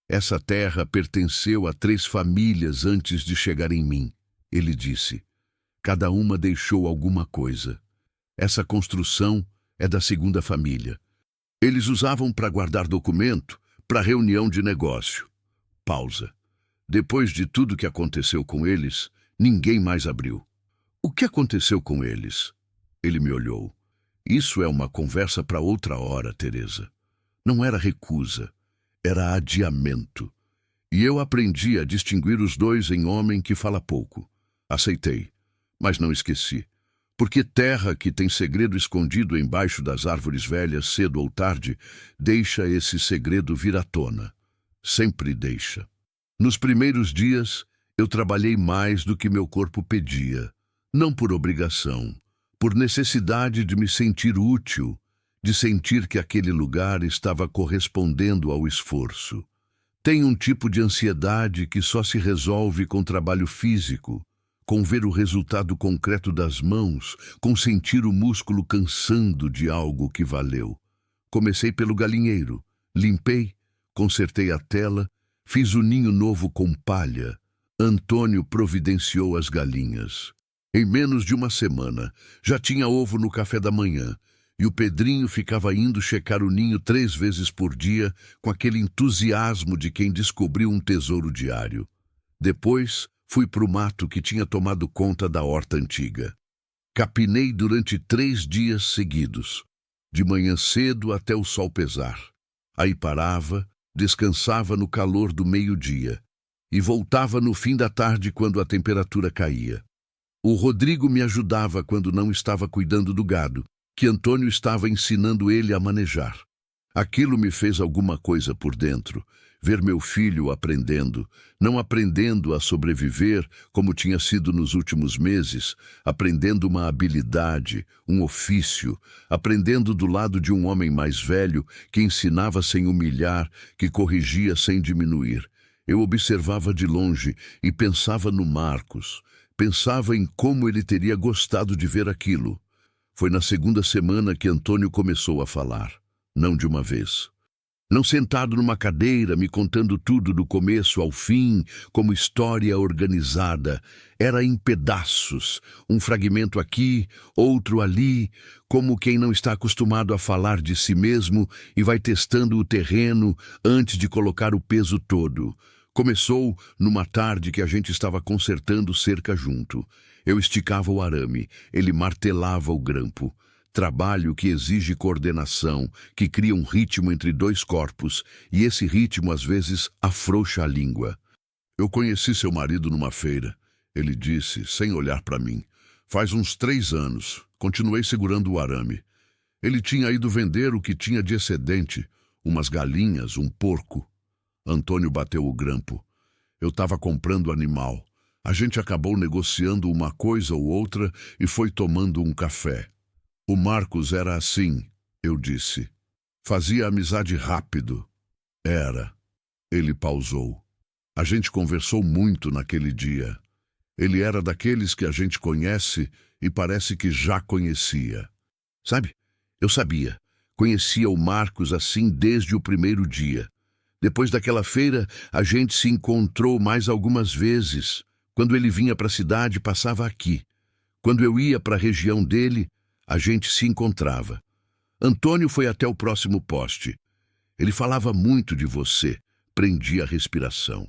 Essa terra pertenceu a 3 famílias antes de chegar em mim, ele disse. Cada uma deixou alguma coisa. Essa construção é da 2ª família. Eles usavam para guardar documento, para reunião de negócio. Pausa. Depois de tudo que aconteceu com eles, ninguém mais abriu. "O que aconteceu com eles?" Ele me olhou. "Isso é uma conversa para outra hora, Teresa." Não era recusa, era adiamento. E eu aprendi a distinguir os dois em homem que fala pouco. Aceitei, mas não esqueci. Porque terra que tem segredo escondido embaixo das árvores velhas, cedo ou tarde, deixa esse segredo vir à tona. Sempre deixa. Nos primeiros dias, eu trabalhei mais do que meu corpo pedia. Não por obrigação, por necessidade de me sentir útil, de sentir que aquele lugar estava correspondendo ao esforço. Tem um tipo de ansiedade que só se resolve com trabalho físico, com ver o resultado concreto das mãos, com sentir o músculo cansando de algo que valeu. Comecei pelo galinheiro, limpei, consertei a tela, fiz o ninho novo com palha. Antônio providenciou as galinhas. Em menos de 1 semana, já tinha ovo no café da manhã, e o Pedrinho ficava indo checar o ninho 3 vezes por dia, com aquele entusiasmo de quem descobriu um tesouro diário. Depois, fui para o mato que tinha tomado conta da horta antiga. Capinei durante 3 dias seguidos, de manhã cedo até o sol pesar. Aí parava, descansava no calor do meio-dia e voltava no fim da tarde quando a temperatura caía. O Rodrigo me ajudava quando não estava cuidando do gado, que Antônio estava ensinando ele a manejar. Aquilo me fez alguma coisa por dentro, ver meu filho aprendendo, não aprendendo a sobreviver como tinha sido nos últimos meses, aprendendo uma habilidade, um ofício, aprendendo do lado de um homem mais velho que ensinava sem humilhar, que corrigia sem diminuir. Eu observava de longe e pensava no Marcos, pensava em como ele teria gostado de ver aquilo. Foi na segunda semana que Antônio começou a falar, não de uma vez. Não sentado numa cadeira, me contando tudo do começo ao fim, como história organizada. Era em pedaços, um fragmento aqui, outro ali, como quem não está acostumado a falar de si mesmo e vai testando o terreno antes de colocar o peso todo. Começou numa tarde que a gente estava consertando cerca junto. Eu esticava o arame, ele martelava o grampo. Trabalho que exige coordenação, que cria um ritmo entre dois corpos, e esse ritmo às vezes afrouxa a língua. Eu conheci seu marido numa feira, ele disse, sem olhar para mim. Faz uns 3 anos, continuei segurando o arame. Ele tinha ido vender o que tinha de excedente, umas galinhas, um porco. Antônio bateu o grampo. Eu estava comprando animal. A gente acabou negociando uma coisa ou outra e foi tomando um café. O Marcos era assim, eu disse. Fazia amizade rápido. Era. Ele pausou. A gente conversou muito naquele dia. Ele era daqueles que a gente conhece e parece que já conhecia. Sabe? Eu sabia. Conhecia o Marcos assim desde o primeiro dia. Depois daquela feira, a gente se encontrou mais algumas vezes. Quando ele vinha para a cidade, passava aqui. Quando eu ia para a região dele, a gente se encontrava. Antônio foi até o próximo poste. Ele falava muito de você, prendia a respiração.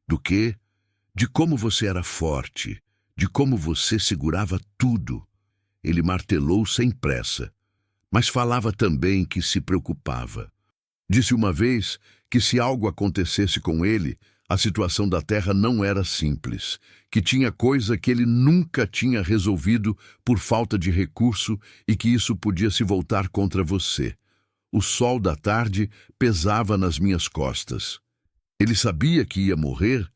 Do quê? De como você era forte, de como você segurava tudo. Ele martelou sem pressa, mas falava também que se preocupava. Disse uma vez que se algo acontecesse com ele, a situação da terra não era simples, que tinha coisa que ele nunca tinha resolvido por falta de recurso e que isso podia se voltar contra você. O sol da tarde pesava nas minhas costas. Ele sabia que ia morrer?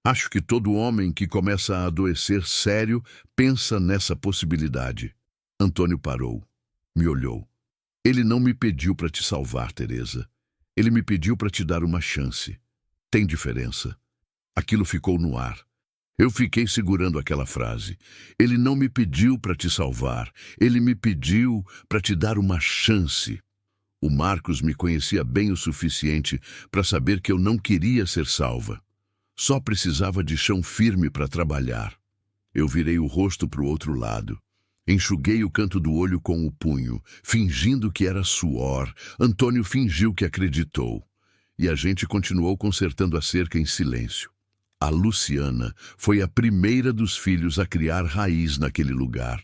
Acho que todo homem que começa a adoecer sério pensa nessa possibilidade. Antônio parou, me olhou. Ele não me pediu para te salvar, Teresa. Ele me pediu para te dar uma chance. Tem diferença. Aquilo ficou no ar. Eu fiquei segurando aquela frase. Ele não me pediu para te salvar. Ele me pediu para te dar uma chance. O Marcos me conhecia bem o suficiente para saber que eu não queria ser salva. Só precisava de chão firme para trabalhar. Eu virei o rosto para o outro lado. Enxuguei o canto do olho com o punho, fingindo que era suor. Antônio fingiu que acreditou. E a gente continuou consertando a cerca em silêncio. A Luciana foi a primeira dos filhos a criar raiz naquele lugar.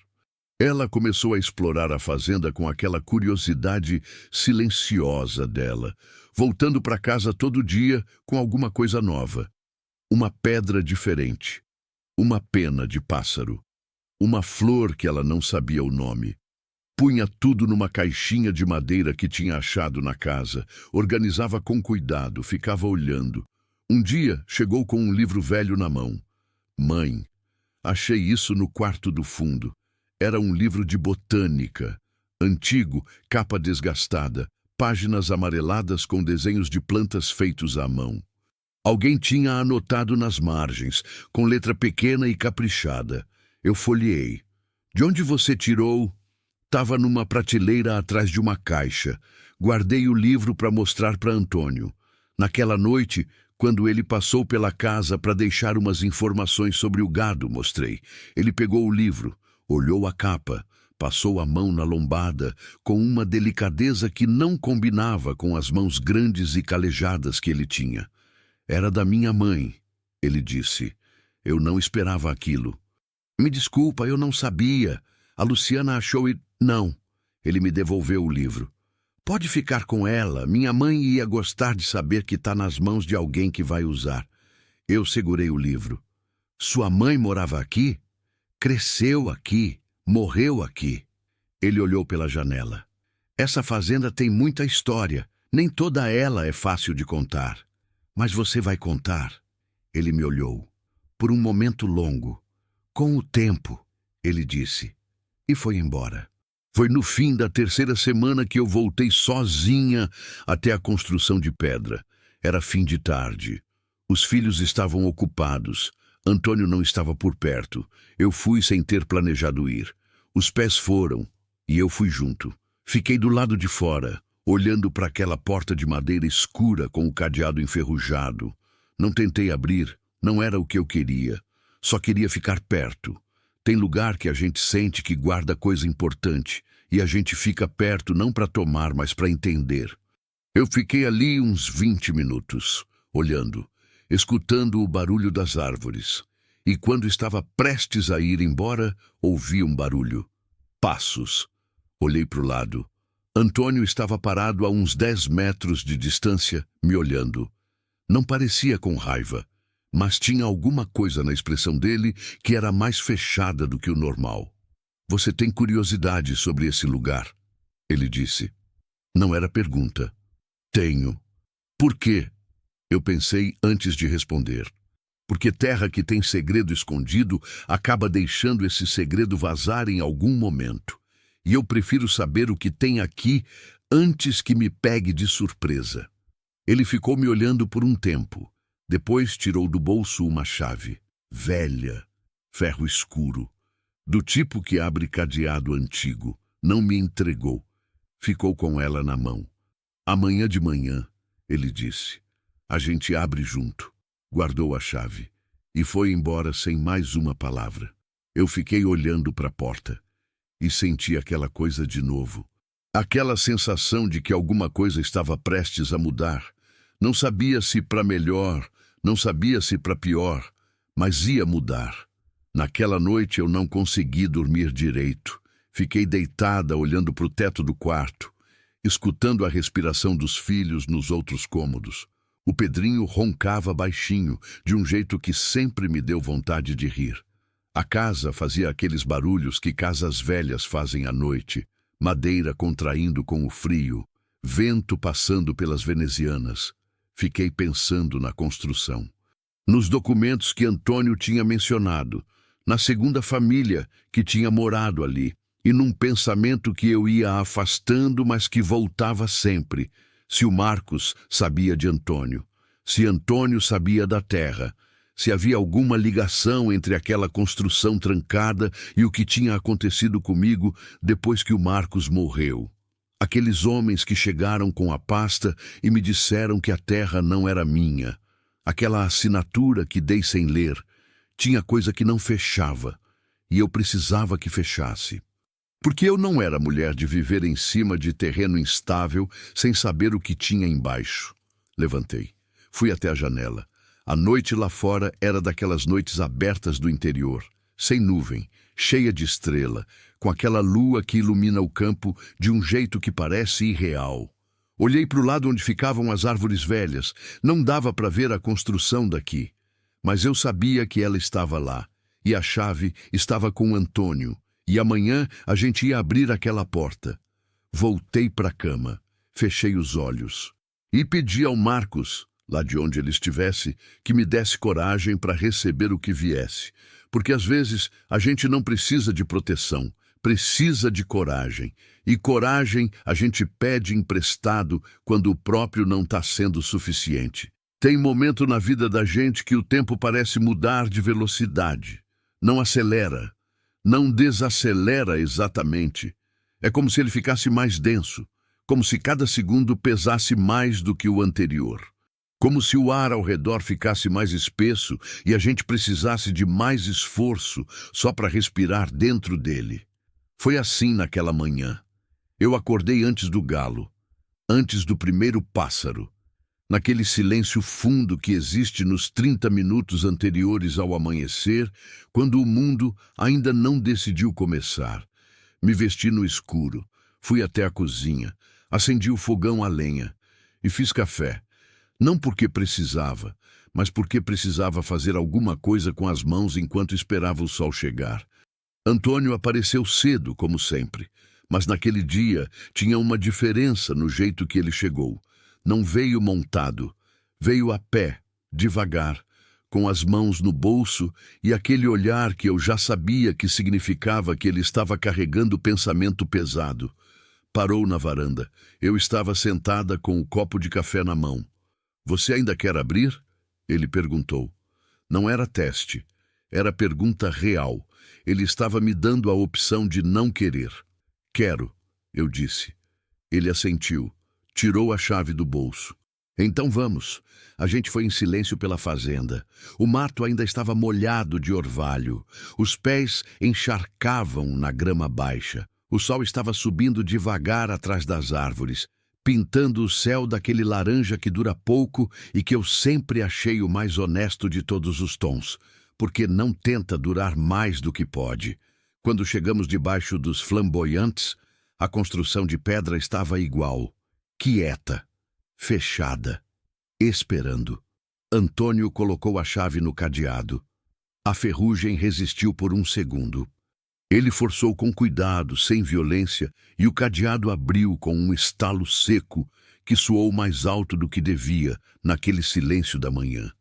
Ela começou a explorar a fazenda com aquela curiosidade silenciosa dela, voltando para casa todo dia com alguma coisa nova. Uma pedra diferente, uma pena de pássaro, uma flor que ela não sabia o nome. Punha tudo numa caixinha de madeira que tinha achado na casa, organizava com cuidado, ficava olhando. Um dia chegou com um livro velho na mão. Mãe, achei isso no quarto do fundo. Era um livro de botânica, antigo, capa desgastada, páginas amareladas com desenhos de plantas feitos à mão. Alguém tinha anotado nas margens, com letra pequena e caprichada. Eu folheei. De onde você tirou? Estava numa prateleira atrás de uma caixa. Guardei o livro para mostrar para Antônio. Naquela noite, quando ele passou pela casa para deixar umas informações sobre o gado, mostrei. Ele pegou o livro, olhou a capa, passou a mão na lombada, com uma delicadeza que não combinava com as mãos grandes e calejadas que ele tinha. Era da minha mãe, ele disse. Eu não esperava aquilo. Me desculpa, eu não sabia. A Luciana achou e... Não. Ele me devolveu o livro. Pode ficar com ela. Minha mãe ia gostar de saber que está nas mãos de alguém que vai usar. Eu segurei o livro. Sua mãe morava aqui? Cresceu aqui? Morreu aqui? Ele olhou pela janela. Essa fazenda tem muita história. Nem toda ela é fácil de contar. Mas você vai contar? Ele me olhou. Por um momento longo. Com o tempo, ele disse. E foi embora. Foi no fim da terceira semana que eu voltei sozinha até a construção de pedra. Era fim de tarde. Os filhos estavam ocupados. Antônio não estava por perto. Eu fui sem ter planejado ir. Os pés foram, e eu fui junto. Fiquei do lado de fora, olhando para aquela porta de madeira escura com o cadeado enferrujado. Não tentei abrir, não era o que eu queria. Só queria ficar perto. Tem lugar que a gente sente que guarda coisa importante, e a gente fica perto não para tomar, mas para entender. Eu fiquei ali uns 20 minutos, olhando, escutando o barulho das árvores. E quando estava prestes a ir embora, ouvi um barulho. Passos. Olhei para o lado. Antônio estava parado a uns 10 metros de distância, me olhando. Não parecia com raiva, mas tinha alguma coisa na expressão dele que era mais fechada do que o normal. Você tem curiosidade sobre esse lugar? Ele disse. Não era pergunta. Tenho. Por quê? Eu pensei antes de responder. Porque terra que tem segredo escondido acaba deixando esse segredo vazar em algum momento. E eu prefiro saber o que tem aqui antes que me pegue de surpresa. Ele ficou me olhando por um tempo. Depois tirou do bolso uma chave, velha, ferro escuro, do tipo que abre cadeado antigo. Não me entregou. Ficou com ela na mão. Amanhã de manhã, ele disse, a gente abre junto. Guardou a chave e foi embora sem mais uma palavra. Eu fiquei olhando para a porta e senti aquela coisa de novo. Aquela sensação de que alguma coisa estava prestes a mudar. Não sabia se para melhor, não sabia se para pior, mas ia mudar. Naquela noite eu não consegui dormir direito. Fiquei deitada olhando para o teto do quarto, escutando a respiração dos filhos nos outros cômodos. O Pedrinho roncava baixinho, de um jeito que sempre me deu vontade de rir. A casa fazia aqueles barulhos que casas velhas fazem à noite, madeira contraindo com o frio, vento passando pelas venezianas. Fiquei pensando na construção, nos documentos que Antônio tinha mencionado, na segunda família que tinha morado ali, e num pensamento que eu ia afastando, mas que voltava sempre. Se o Marcos sabia de Antônio, se Antônio sabia da terra, se havia alguma ligação entre aquela construção trancada e o que tinha acontecido comigo depois que o Marcos morreu. Aqueles homens que chegaram com a pasta e me disseram que a terra não era minha. Aquela assinatura que dei sem ler. Tinha coisa que não fechava, e eu precisava que fechasse. Porque eu não era mulher de viver em cima de terreno instável, sem saber o que tinha embaixo. Levantei. Fui até a janela. A noite lá fora era daquelas noites abertas do interior, sem nuvem, cheia de estrela, com aquela lua que ilumina o campo de um jeito que parece irreal. Olhei para o lado onde ficavam as árvores velhas. Não dava para ver a construção daqui. Mas eu sabia que ela estava lá, e a chave estava com Antônio. E amanhã a gente ia abrir aquela porta. Voltei para a cama, fechei os olhos e pedi ao Marcos, lá de onde ele estivesse, que me desse coragem para receber o que viesse. Porque às vezes a gente não precisa de proteção, precisa de coragem. E coragem a gente pede emprestado quando o próprio não está sendo suficiente. Tem momento na vida da gente que o tempo parece mudar de velocidade. Não acelera. Não desacelera exatamente. É como se ele ficasse mais denso, como se cada segundo pesasse mais do que o anterior. Como se o ar ao redor ficasse mais espesso e a gente precisasse de mais esforço só para respirar dentro dele. Foi assim naquela manhã. Eu acordei antes do galo, antes do primeiro pássaro. Naquele silêncio fundo que existe nos 30 minutos anteriores ao amanhecer, quando o mundo ainda não decidiu começar. Me vesti no escuro, fui até a cozinha, Acendi o fogão a lenha e fiz café. Não porque precisava, mas porque precisava fazer alguma coisa com as mãos enquanto esperava o sol chegar. Antônio apareceu cedo, como sempre, mas naquele dia tinha uma diferença no jeito que ele chegou. Não veio montado, veio a pé, devagar, com as mãos no bolso e aquele olhar que eu já sabia que significava que ele estava carregando pensamento pesado. Parou na varanda. Eu estava sentada com o copo de café na mão. "Você ainda quer abrir?" Ele perguntou. Não era teste. Era pergunta real. Ele estava me dando a opção de não querer. "Quero", eu disse. Ele assentiu. Tirou a chave do bolso. "Então vamos." A gente foi em silêncio pela fazenda. O mato ainda estava molhado de orvalho. Os pés encharcavam na grama baixa. O sol estava subindo devagar atrás das árvores, pintando o céu daquele laranja que dura pouco e que eu sempre achei o mais honesto de todos os tons, porque não tenta durar mais do que pode. Quando chegamos debaixo dos flamboyantes, a construção de pedra estava igual, quieta, fechada, esperando. Antônio colocou a chave no cadeado. A ferrugem resistiu por um segundo. Ele forçou com cuidado, sem violência, e o cadeado abriu com um estalo seco que soou mais alto do que devia naquele silêncio da manhã.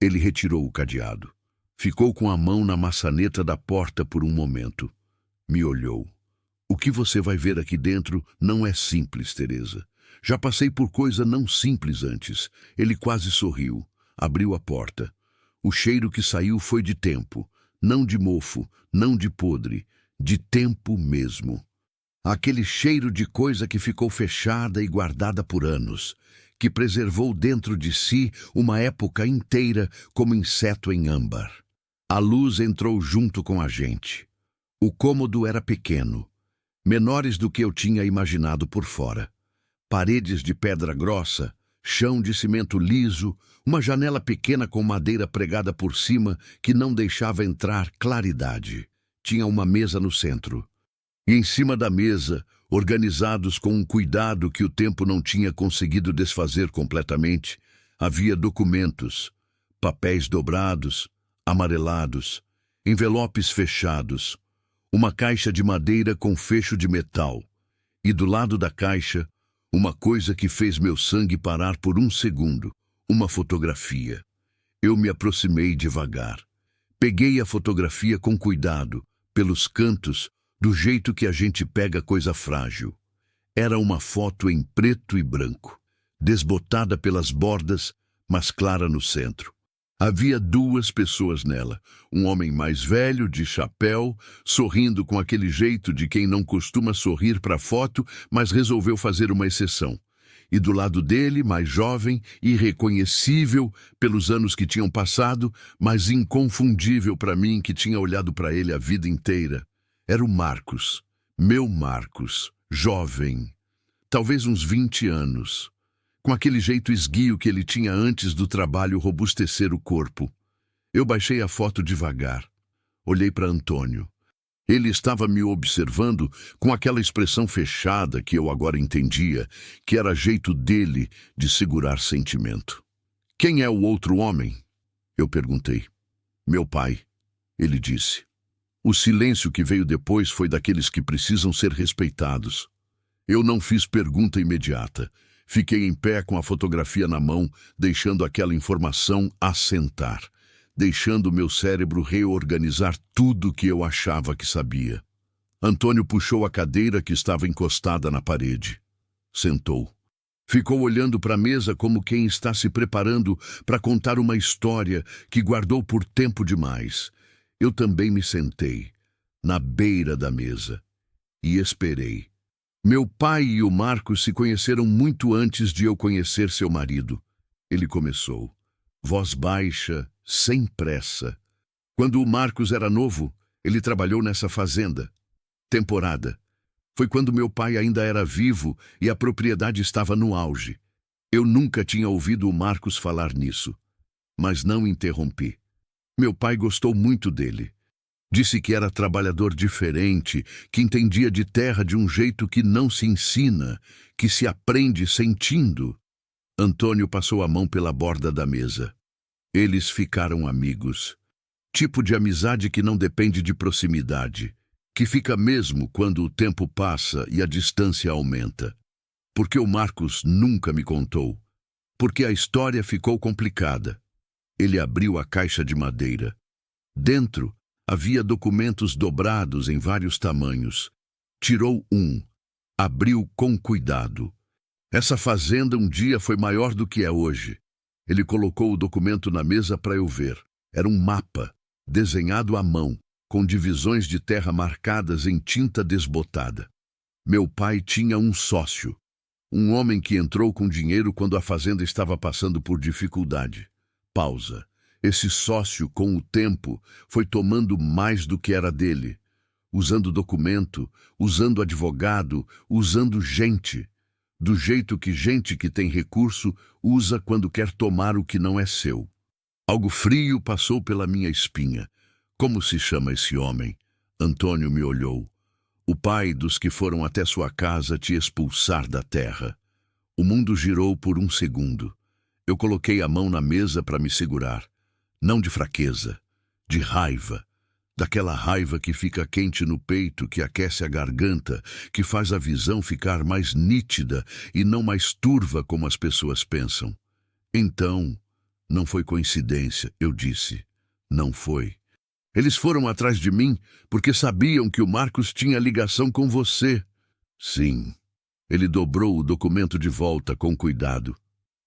Ele retirou o cadeado. Ficou com a mão na maçaneta da porta por um momento. Me olhou. "O que você vai ver aqui dentro não é simples, Teresa. Já passei por coisa não simples antes." Ele quase sorriu. Abriu a porta. O cheiro que saiu foi de tempo. Não de mofo, não de podre. De tempo mesmo. Aquele cheiro de coisa que ficou fechada e guardada por anos, que preservou dentro de si uma época inteira como inseto em âmbar. A luz entrou junto com a gente. O cômodo era pequeno, menores do que eu tinha imaginado por fora. Paredes de pedra grossa, chão de cimento liso, uma janela pequena com madeira pregada por cima que não deixava entrar claridade. Tinha uma mesa no centro. E em cima da mesa, organizados com um cuidado que o tempo não tinha conseguido desfazer completamente, havia documentos, papéis dobrados, amarelados, envelopes fechados, uma caixa de madeira com fecho de metal, e do lado da caixa, uma coisa que fez meu sangue parar por um segundo, uma fotografia. Eu me aproximei devagar. Peguei a fotografia com cuidado, pelos cantos, do jeito que a gente pega coisa frágil. Era uma foto em preto e branco, desbotada pelas bordas, mas clara no centro. Havia duas pessoas nela, um homem mais velho, de chapéu, sorrindo com aquele jeito de quem não costuma sorrir para a foto, mas resolveu fazer uma exceção. E do lado dele, mais jovem, irreconhecível pelos anos que tinham passado, mas inconfundível para mim que tinha olhado para ele a vida inteira. Era o Marcos, meu Marcos, jovem, talvez uns 20 anos, com aquele jeito esguio que ele tinha antes do trabalho robustecer o corpo. Eu baixei a foto devagar. Olhei para Antônio. Ele estava me observando com aquela expressão fechada que eu agora entendia, que era jeito dele de segurar sentimento. "Quem é o outro homem?" Eu perguntei. "Meu pai", ele disse. O silêncio que veio depois foi daqueles que precisam ser respeitados. Eu não fiz pergunta imediata. Fiquei em pé com a fotografia na mão, deixando aquela informação assentar, deixando meu cérebro reorganizar tudo que eu achava que sabia. Antônio puxou a cadeira que estava encostada na parede. Sentou. Ficou olhando para a mesa como quem está se preparando para contar uma história que guardou por tempo demais. Eu também me sentei, na beira da mesa, e esperei. Meu pai e o Marcos se conheceram muito antes de eu conhecer seu marido. Ele começou, voz baixa, sem pressa. Quando o Marcos era novo, ele trabalhou nessa fazenda. Temporada. Foi quando meu pai ainda era vivo e a propriedade estava no auge. Eu nunca tinha ouvido o Marcos falar nisso, mas não interrompi. Meu pai gostou muito dele. Disse que era trabalhador diferente, que entendia de terra de um jeito que não se ensina, que se aprende sentindo. Antônio passou a mão pela borda da mesa. Eles ficaram amigos. Tipo de amizade que não depende de proximidade, que fica mesmo quando o tempo passa e a distância aumenta. Porque o Marcos nunca me contou. Porque a história ficou complicada. Ele abriu a caixa de madeira. Dentro havia documentos dobrados em vários tamanhos. Tirou um. Abriu com cuidado. Essa fazenda um dia foi maior do que é hoje. Ele colocou o documento na mesa para eu ver. Era um mapa, desenhado à mão, com divisões de terra marcadas em tinta desbotada. Meu pai tinha um sócio. Um homem que entrou com dinheiro quando a fazenda estava passando por dificuldade. Pausa. Esse sócio, com o tempo, foi tomando mais do que era dele. Usando documento, usando advogado, usando gente. Do jeito que gente que tem recurso usa quando quer tomar o que não é seu. Algo frio passou pela minha espinha. Como se chama esse homem? Antônio me olhou. O pai dos que foram até sua casa te expulsar da terra. O mundo girou por um segundo. Eu coloquei a mão na mesa para me segurar. Não de fraqueza, de raiva. Daquela raiva que fica quente no peito, que aquece a garganta, que faz a visão ficar mais nítida e não mais turva como as pessoas pensam. Então, não foi coincidência, eu disse. Não foi. Eles foram atrás de mim porque sabiam que o Marcos tinha ligação com você. Sim. Ele dobrou o documento de volta com cuidado.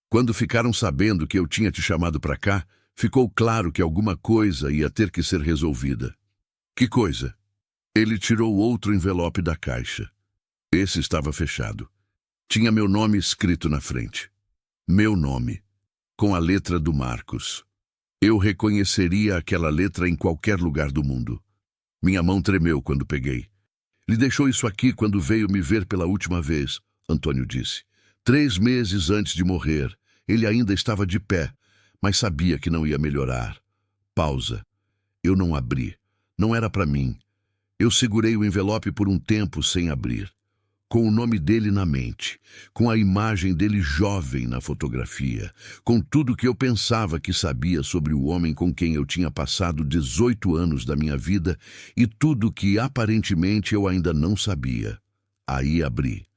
Quando ficaram sabendo que eu tinha te chamado para cá, ficou claro que alguma coisa ia ter que ser resolvida. Que coisa? Ele tirou outro envelope da caixa. Esse estava fechado. Tinha meu nome escrito na frente. Meu nome, com a letra do Marcos. Eu reconheceria aquela letra em qualquer lugar do mundo. Minha mão tremeu quando peguei. Ele deixou isso aqui quando veio me ver pela última vez, Antônio disse. 3 meses antes de morrer, ele ainda estava de pé, mas sabia que não ia melhorar. Pausa. Eu não abri. Não era para mim. Eu segurei o envelope por um tempo sem abrir. Com o nome dele na mente, com a imagem dele jovem na fotografia, com tudo que eu pensava que sabia sobre o homem com quem eu tinha passado 18 anos da minha vida e tudo que aparentemente eu ainda não sabia. Aí abri.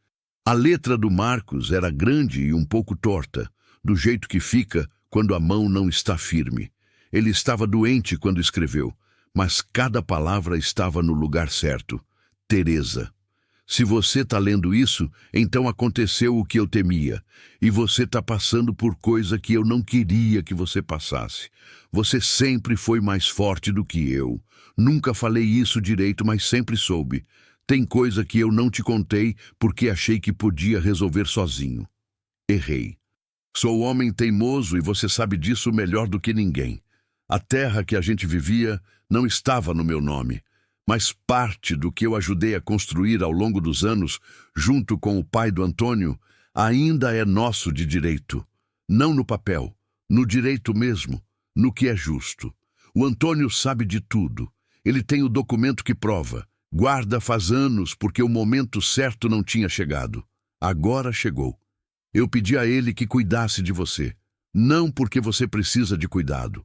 A letra do Marcos era grande e um pouco torta, do jeito que fica quando a mão não está firme. Ele estava doente quando escreveu, mas cada palavra estava no lugar certo. Teresa. Se você está lendo isso, então aconteceu o que eu temia. E você está passando por coisa que eu não queria que você passasse. Você sempre foi mais forte do que eu. Nunca falei isso direito, mas sempre soube. Tem coisa que eu não te contei porque achei que podia resolver sozinho. Errei. Sou homem teimoso e você sabe disso melhor do que ninguém. A terra que a gente vivia não estava no meu nome, mas parte do que eu ajudei a construir ao longo dos anos, junto com o pai do Antônio, ainda é nosso de direito. Não no papel, no direito mesmo, no que é justo. O Antônio sabe de tudo. Ele tem o documento que prova. Guarda faz anos porque o momento certo não tinha chegado. Agora chegou. Eu pedi a ele que cuidasse de você. Não porque você precisa de cuidado.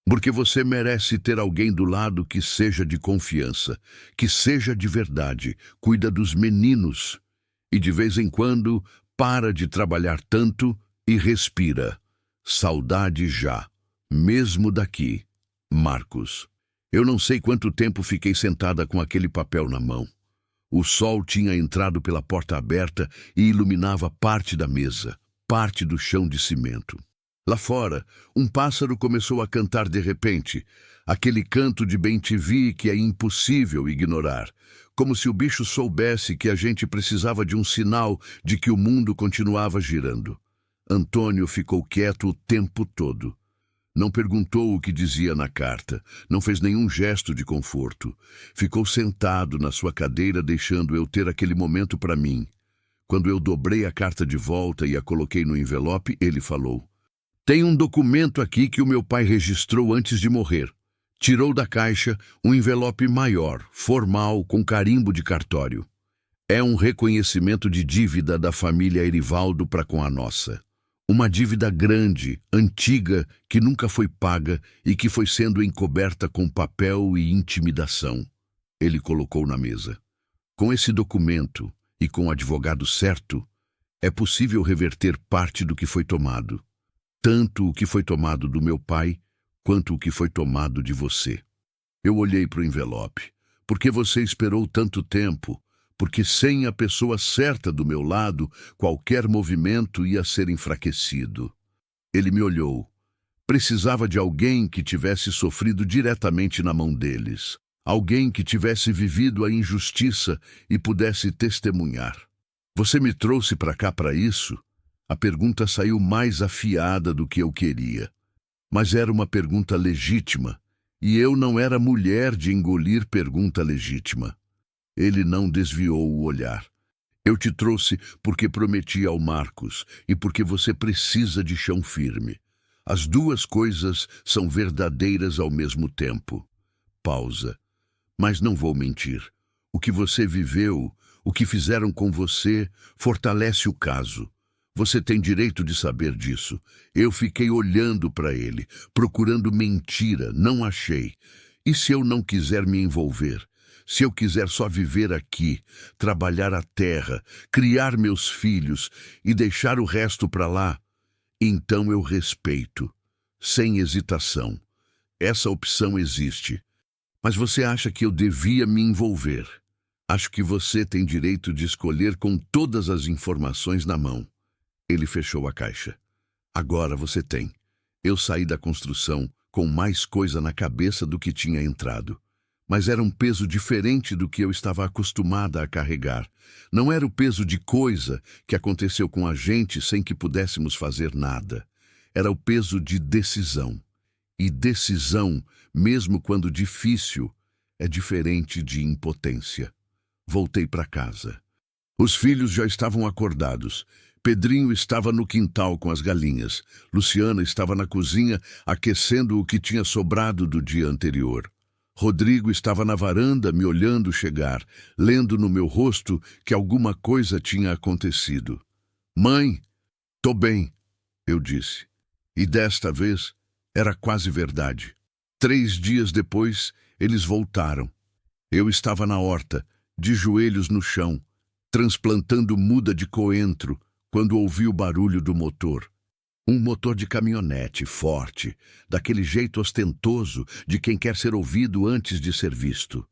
Porque você merece ter alguém do lado que seja de confiança, que seja de verdade, cuida dos meninos. E de vez em quando, para de trabalhar tanto e respira. Saudade já, mesmo daqui. Marcos. Eu não sei quanto tempo fiquei sentada com aquele papel na mão. O sol tinha entrado pela porta aberta e iluminava parte da mesa, parte do chão de cimento. Lá fora, um pássaro começou a cantar de repente, aquele canto de bem-te-vi que é impossível ignorar, como se o bicho soubesse que a gente precisava de um sinal de que o mundo continuava girando. Antônio ficou quieto o tempo todo. Não perguntou o que dizia na carta, não fez nenhum gesto de conforto. Ficou sentado na sua cadeira, deixando eu ter aquele momento para mim. Quando eu dobrei a carta de volta e a coloquei no envelope, ele falou: Tem um documento aqui que o meu pai registrou antes de morrer. Tirou da caixa um envelope maior, formal, com carimbo de cartório. É um reconhecimento de dívida da família Erivaldo para com a nossa. Uma dívida grande, antiga, que nunca foi paga e que foi sendo encoberta com papel e intimidação. Ele colocou na mesa. Com esse documento e com o advogado certo, é possível reverter parte do que foi tomado. Tanto o que foi tomado do meu pai, quanto o que foi tomado de você. Eu olhei para o envelope. Por que você esperou tanto tempo? Porque sem a pessoa certa do meu lado, qualquer movimento ia ser enfraquecido. Ele me olhou. Precisava de alguém que tivesse sofrido diretamente na mão deles. Alguém que tivesse vivido a injustiça e pudesse testemunhar. Você me trouxe para cá para isso? A pergunta saiu mais afiada do que eu queria. Mas era uma pergunta legítima, e eu não era mulher de engolir pergunta legítima. Ele não desviou o olhar. Eu te trouxe porque prometi ao Marcos e porque você precisa de chão firme. As duas coisas são verdadeiras ao mesmo tempo. Pausa. Mas não vou mentir. O que você viveu, o que fizeram com você, fortalece o caso. Você tem direito de saber disso. Eu fiquei olhando para ele, procurando mentira, não achei. E se eu não quiser me envolver? Se eu quiser só viver aqui, trabalhar a terra, criar meus filhos e deixar o resto para lá? Então eu respeito, sem hesitação. Essa opção existe. Mas você acha que eu devia me envolver? Acho que você tem direito de escolher com todas as informações na mão. Ele fechou a caixa. Agora você tem. Eu saí da construção com mais coisa na cabeça do que tinha entrado. Mas era um peso diferente do que eu estava acostumada a carregar. Não era o peso de coisa que aconteceu com a gente sem que pudéssemos fazer nada. Era o peso de decisão. E decisão, mesmo quando difícil, é diferente de impotência. Voltei para casa. Os filhos já estavam acordados. Pedrinho estava no quintal com as galinhas. Luciana estava na cozinha aquecendo o que tinha sobrado do dia anterior. Rodrigo estava na varanda me olhando chegar, lendo no meu rosto que alguma coisa tinha acontecido. Mãe, tô bem, eu disse. E desta vez era quase verdade. 3 dias depois, eles voltaram. Eu estava na horta, de joelhos no chão, transplantando muda de coentro, quando ouvi o barulho do motor. Um motor de caminhonete forte, daquele jeito ostentoso de quem quer ser ouvido antes de ser visto.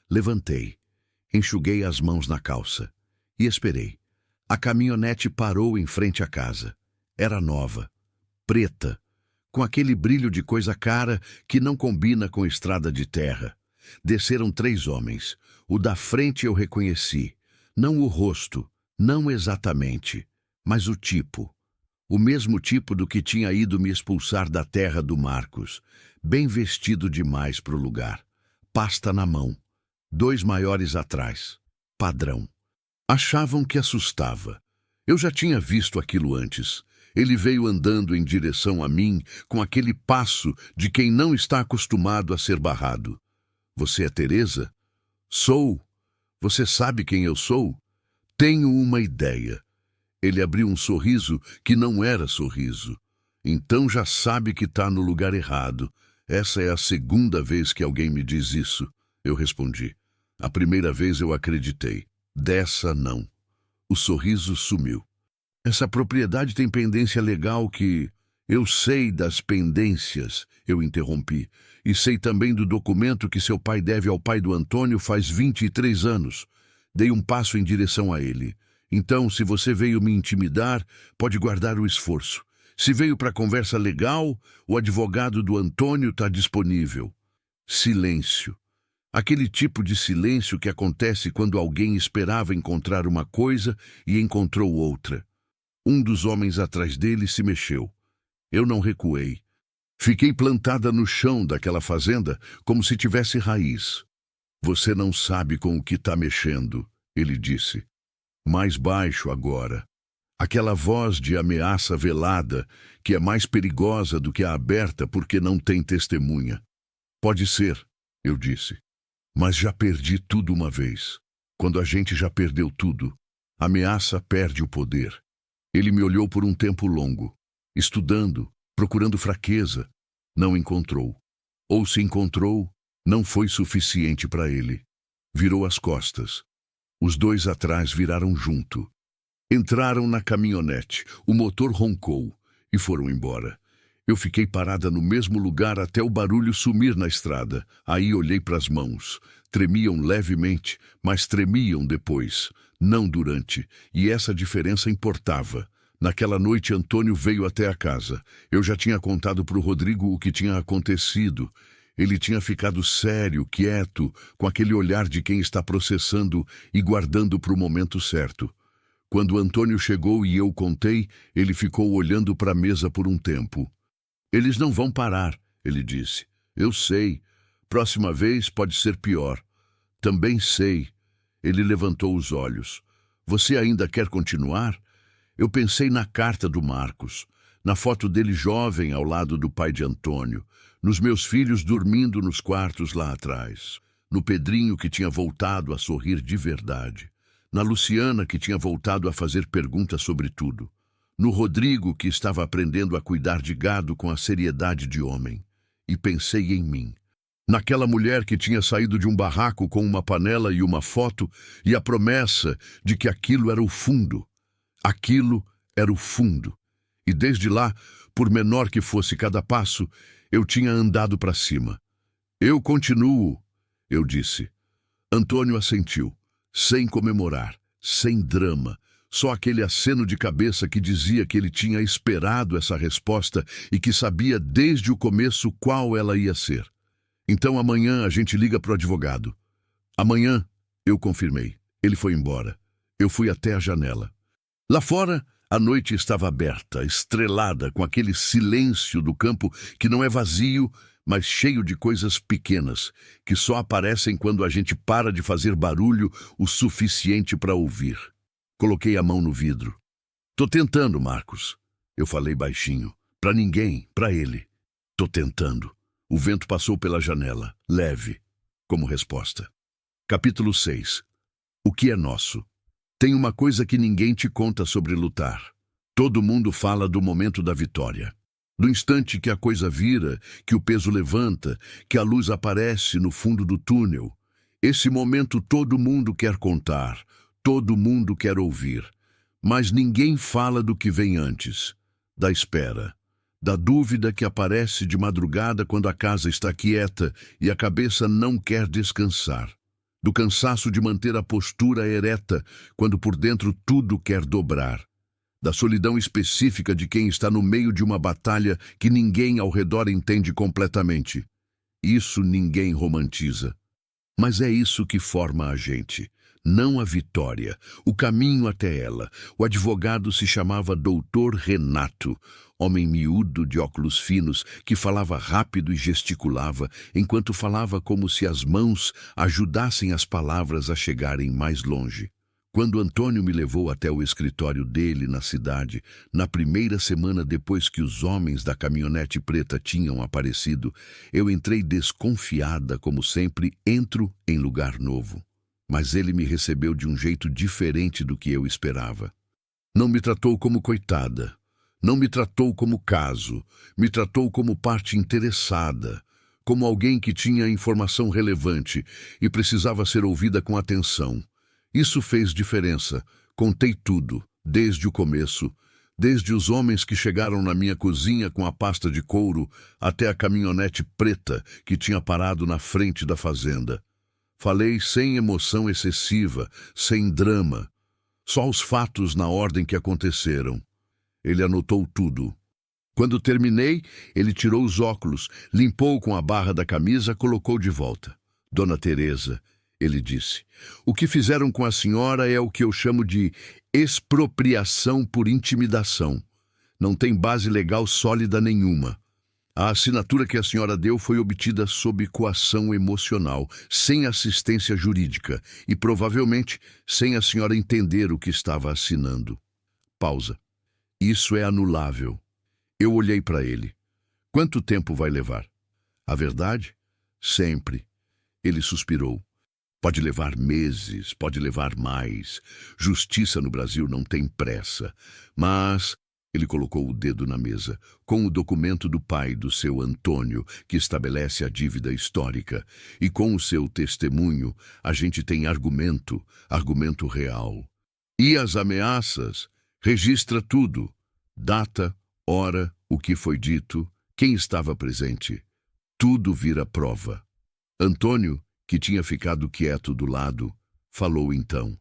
Levantei, enxuguei as mãos na calça e esperei. A caminhonete parou em frente à casa. Era nova, preta, com aquele brilho de coisa cara que não combina com estrada de terra. Desceram 3 homens. O da frente eu reconheci. Não o rosto, não exatamente, mas o tipo. O mesmo tipo do que tinha ido me expulsar da terra do Marcos. Bem vestido demais para o lugar. Pasta na mão. 2 maiores atrás. Padrão. Achavam que assustava. Eu já tinha visto aquilo antes. Ele veio andando em direção a mim com aquele passo de quem não está acostumado a ser barrado. Você é Teresa? Sou. Você sabe quem eu sou? Tenho uma ideia. Ele abriu um sorriso que não era sorriso. Então já sabe que está no lugar errado. Essa é a 2ª vez que alguém me diz isso. Eu respondi. A primeira vez eu acreditei. Dessa não. O sorriso sumiu. Essa propriedade tem pendência legal que... Eu sei das pendências, eu interrompi. E sei também do documento que seu pai deve ao pai do Antônio faz 23 anos. Dei um passo em direção a ele. Então, se você veio me intimidar, pode guardar o esforço. Se veio para conversa legal, o advogado do Antônio está disponível. Silêncio. Aquele tipo de silêncio que acontece quando alguém esperava encontrar uma coisa e encontrou outra. Um dos homens atrás dele se mexeu. Eu não recuei. Fiquei plantada no chão daquela fazenda como se tivesse raiz. Você não sabe com o que está mexendo, ele disse. Mais baixo agora. Aquela voz de ameaça velada que é mais perigosa do que a aberta porque não tem testemunha. Pode ser, eu disse. Mas já perdi tudo uma vez. Quando a gente já perdeu tudo, a ameaça perde o poder. Ele me olhou por um tempo longo, estudando, procurando fraqueza. Não encontrou. Ou se encontrou, não foi suficiente para ele. Virou as costas. Os dois atrás viraram junto. Entraram na caminhonete, o motor roncou e foram embora. Eu fiquei parada no mesmo lugar até o barulho sumir na estrada. Aí olhei para as mãos. Tremiam levemente, mas tremiam depois, não durante, e essa diferença importava. Naquela noite, Antônio veio até a casa. Eu já tinha contado para o Rodrigo o que tinha acontecido. Ele tinha ficado sério, quieto, com aquele olhar de quem está processando e guardando para o momento certo. Quando Antônio chegou e eu contei, ele ficou olhando para a mesa por um tempo. Eles não vão parar, ele disse. Eu sei. Próxima vez pode ser pior. Também sei. Ele levantou os olhos. Você ainda quer continuar? Eu pensei na carta do Marcos, na foto dele jovem ao lado do pai de Antônio, nos meus filhos dormindo nos quartos lá atrás, no Pedrinho que tinha voltado a sorrir de verdade, na Luciana que tinha voltado a fazer perguntas sobre tudo, no Rodrigo que estava aprendendo a cuidar de gado com a seriedade de homem. E pensei em mim. Naquela mulher que tinha saído de um barraco com uma panela e uma foto e a promessa de que aquilo era o fundo. Aquilo era o fundo. E desde lá, por menor que fosse cada passo, eu tinha andado para cima. Eu continuo, eu disse. Antônio assentiu, sem comemorar, sem drama, só aquele aceno de cabeça que dizia que ele tinha esperado essa resposta e que sabia desde o começo qual ela ia ser. Então amanhã a gente liga pro advogado. Amanhã, eu confirmei. Ele foi embora. Eu fui até a janela. Lá fora, a noite estava aberta, estrelada, com aquele silêncio do campo que não é vazio, mas cheio de coisas pequenas, que só aparecem quando a gente para de fazer barulho o suficiente para ouvir. Coloquei a mão no vidro. Tô tentando, Marcos. Eu falei baixinho. Pra ninguém, pra ele. Tô tentando. O vento passou pela janela, leve, como resposta. Capítulo 6. O que é nosso? Tem uma coisa que ninguém te conta sobre lutar. Todo mundo fala do momento da vitória. Do instante que a coisa vira, que o peso levanta, que a luz aparece no fundo do túnel. Esse momento todo mundo quer contar, todo mundo quer ouvir. Mas ninguém fala do que vem antes, da espera. Da dúvida que aparece de madrugada quando a casa está quieta e a cabeça não quer descansar. Do cansaço de manter a postura ereta quando por dentro tudo quer dobrar. Da solidão específica de quem está no meio de uma batalha que ninguém ao redor entende completamente. Isso ninguém romantiza. Mas é isso que forma a gente. Não a vitória, o caminho até ela. O advogado se chamava Doutor Renato, homem miúdo de óculos finos, que falava rápido e gesticulava, enquanto falava como se as mãos ajudassem as palavras a chegarem mais longe. Quando Antônio me levou até o escritório dele na cidade, na primeira semana depois que os homens da caminhonete preta tinham aparecido, eu entrei desconfiada, como sempre entro em lugar novo. Mas ele me recebeu de um jeito diferente do que eu esperava. Não me tratou como coitada. Não me tratou como caso. Me tratou como parte interessada. Como alguém que tinha informação relevante e precisava ser ouvida com atenção. Isso fez diferença. Contei tudo, desde o começo. Desde os homens que chegaram na minha cozinha com a pasta de couro até a caminhonete preta que tinha parado na frente da fazenda. Falei sem emoção excessiva, sem drama. Só os fatos na ordem que aconteceram. Ele anotou tudo. Quando terminei, ele tirou os óculos, limpou com a barra da camisa, colocou de volta. Dona Teresa, ele disse, o que fizeram com a senhora é o que eu chamo de expropriação por intimidação. Não tem base legal sólida nenhuma. A assinatura que a senhora deu foi obtida sob coação emocional, sem assistência jurídica e provavelmente sem a senhora entender o que estava assinando. Pausa. Isso é anulável. Eu olhei para ele. Quanto tempo vai levar? A verdade? Sempre. Ele suspirou. Pode levar meses, pode levar mais. Justiça no Brasil não tem pressa. Mas ele colocou o dedo na mesa, com o documento do pai do seu Antônio, que estabelece a dívida histórica. E com o seu testemunho, a gente tem argumento, argumento real. E as ameaças? Registra tudo. Data, hora, o que foi dito, quem estava presente. Tudo vira prova. Antônio, que tinha ficado quieto do lado, falou então.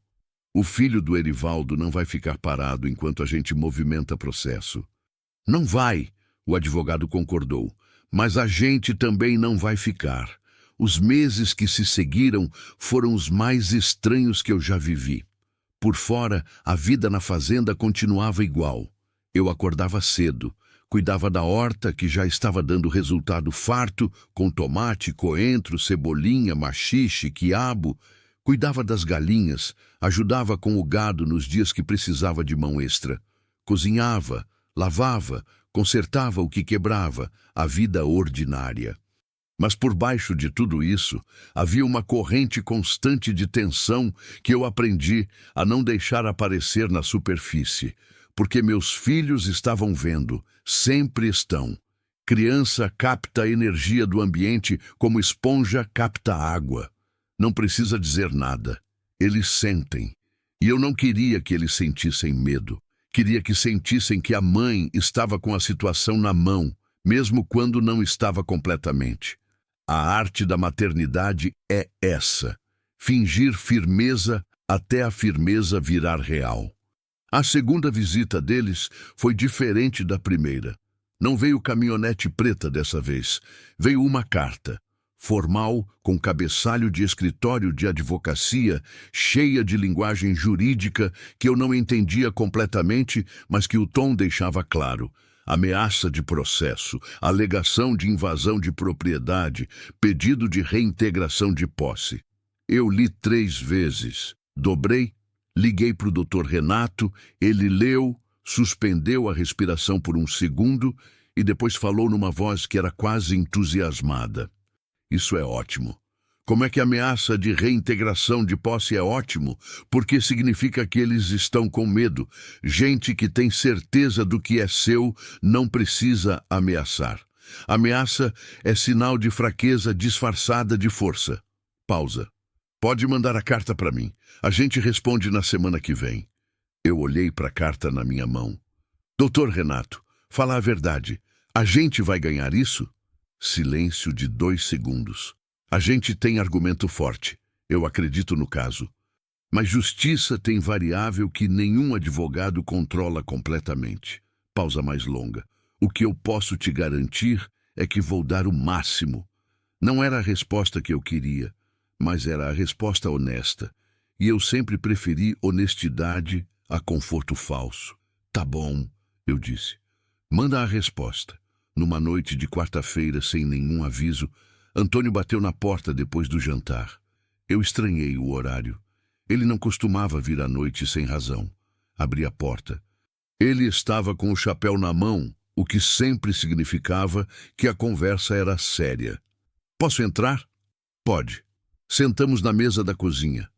O filho do Erivaldo não vai ficar parado enquanto a gente movimenta processo. Não vai, o advogado concordou, mas a gente também não vai ficar. Os meses que se seguiram foram os mais estranhos que eu já vivi. Por fora, a vida na fazenda continuava igual. Eu acordava cedo, cuidava da horta que já estava dando resultado farto, com tomate, coentro, cebolinha, maxixe, quiabo. Cuidava das galinhas, ajudava com o gado nos dias que precisava de mão extra. Cozinhava, lavava, consertava o que quebrava, a vida ordinária. Mas por baixo de tudo isso, havia uma corrente constante de tensão que eu aprendi a não deixar aparecer na superfície, porque meus filhos estavam vendo, sempre estão. Criança capta a energia do ambiente como esponja capta água. Não precisa dizer nada. Eles sentem. E eu não queria que eles sentissem medo. Queria que sentissem que a mãe estava com a situação na mão, mesmo quando não estava completamente. A arte da maternidade é essa: fingir firmeza até a firmeza virar real. A segunda visita deles foi diferente da primeira. Não veio caminhonete preta dessa vez. Veio uma carta, formal, com cabeçalho de escritório de advocacia, cheia de linguagem jurídica que eu não entendia completamente, mas que o tom deixava claro. Ameaça de processo, alegação de invasão de propriedade, pedido de reintegração de posse. Eu li 3 vezes, dobrei, liguei para o Dr. Renato, ele leu, suspendeu a respiração por um segundo e depois falou numa voz que era quase entusiasmada. Isso é ótimo. Como é que a ameaça de reintegração de posse é ótimo? Porque significa que eles estão com medo. Gente que tem certeza do que é seu não precisa ameaçar. Ameaça é sinal de fraqueza disfarçada de força. Pausa. Pode mandar a carta para mim. A gente responde na semana que vem. Eu olhei para a carta na minha mão. Doutor Renato, fala a verdade. A gente vai ganhar isso? Silêncio de 2 segundos. A gente tem argumento forte. Eu acredito no caso. Mas justiça tem variável que nenhum advogado controla completamente. Pausa mais longa. O que eu posso te garantir é que vou dar o máximo. Não era a resposta que eu queria, mas era a resposta honesta. E eu sempre preferi honestidade a conforto falso. Tá bom, eu disse. Manda a resposta. Numa noite de quarta-feira, sem nenhum aviso, Antônio bateu na porta depois do jantar. Eu estranhei o horário. Ele não costumava vir à noite sem razão. Abri a porta. Ele estava com o chapéu na mão, o que sempre significava que a conversa era séria. Posso entrar? Pode. Sentamos na mesa da cozinha.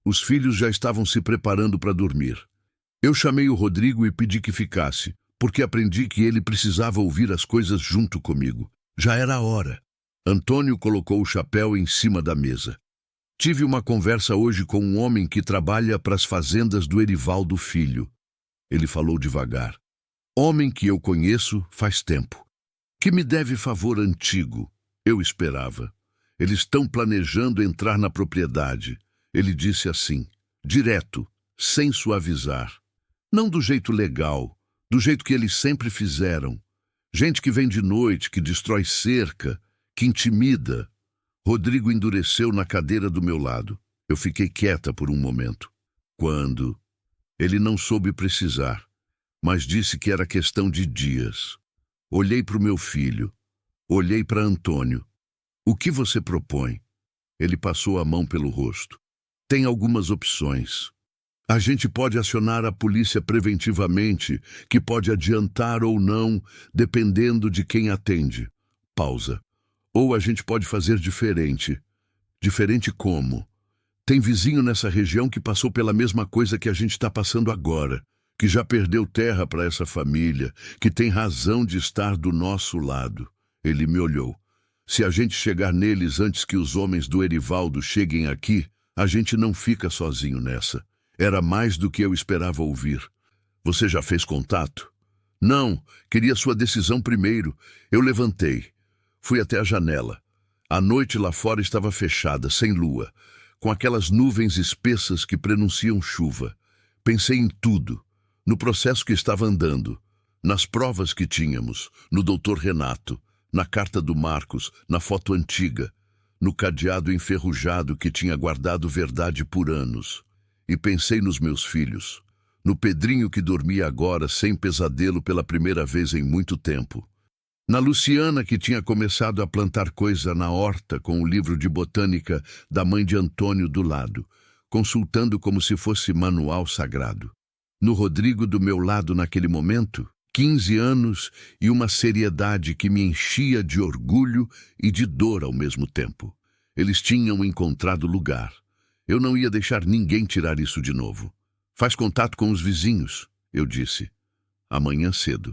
Os filhos já estavam se preparando para dormir. Eu chamei o Rodrigo e pedi que ficasse, porque aprendi que ele precisava ouvir as coisas junto comigo. Já era a hora. Antônio colocou o chapéu em cima da mesa. Tive uma conversa hoje com um homem que trabalha para as fazendas do Erivaldo Filho. Ele falou devagar. Homem que eu conheço faz tempo. Que me deve favor antigo. Eu esperava. Eles estão planejando entrar na propriedade. Ele disse assim, direto, sem suavizar. Não do jeito legal, do jeito que eles sempre fizeram. Gente que vem de noite, que destrói cerca, que intimida. Rodrigo endureceu na cadeira do meu lado. Eu fiquei quieta por um momento. Quando? Ele não soube precisar, mas disse que era questão de dias. Olhei para o meu filho. Olhei para Antônio. O que você propõe? Ele passou a mão pelo rosto. Tem algumas opções. A gente pode acionar a polícia preventivamente, que pode adiantar ou não, dependendo de quem atende. Pausa. Ou a gente pode fazer diferente. Diferente como? Tem vizinho nessa região que passou pela mesma coisa que a gente está passando agora, que já perdeu terra para essa família, que tem razão de estar do nosso lado. Ele me olhou. Se a gente chegar neles antes que os homens do Erivaldo cheguem aqui, a gente não fica sozinho nessa. Era mais do que eu esperava ouvir. Você já fez contato? Não, queria sua decisão primeiro. Eu levantei. Fui até a janela. A noite lá fora estava fechada, sem lua, com aquelas nuvens espessas que prenunciam chuva. Pensei em tudo, no processo que estava andando, nas provas que tínhamos, no doutor Renato, na carta do Marcos, na foto antiga, no cadeado enferrujado que tinha guardado verdade por anos. E pensei nos meus filhos, no Pedrinho que dormia agora sem pesadelo pela primeira vez em muito tempo. Na Luciana, que tinha começado a plantar coisa na horta com o livro de botânica da mãe de Antônio do lado, consultando como se fosse manual sagrado. No Rodrigo do meu lado naquele momento, 15 anos e uma seriedade que me enchia de orgulho e de dor ao mesmo tempo. Eles tinham encontrado lugar. Eu não ia deixar ninguém tirar isso de novo. Faz contato com os vizinhos, eu disse. Amanhã cedo.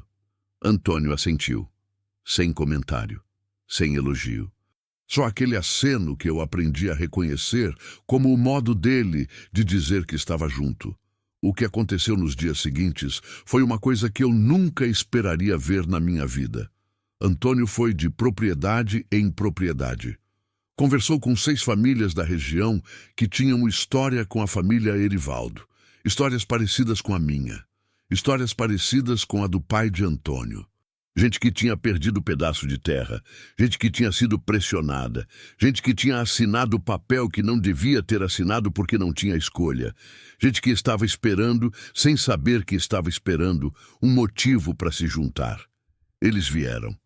Antônio assentiu. Sem comentário, sem elogio. Só aquele aceno que eu aprendi a reconhecer como o modo dele de dizer que estava junto. O que aconteceu nos dias seguintes foi uma coisa que eu nunca esperaria ver na minha vida. Antônio foi de propriedade em propriedade. Conversou com 6 famílias da região que tinham história com a família Erivaldo. Histórias parecidas com a minha. Histórias parecidas com a do pai de Antônio. Gente que tinha perdido pedaço de terra, gente que tinha sido pressionada, gente que tinha assinado o papel que não devia ter assinado porque não tinha escolha, gente que estava esperando, sem saber que estava esperando, um motivo para se juntar. Eles vieram.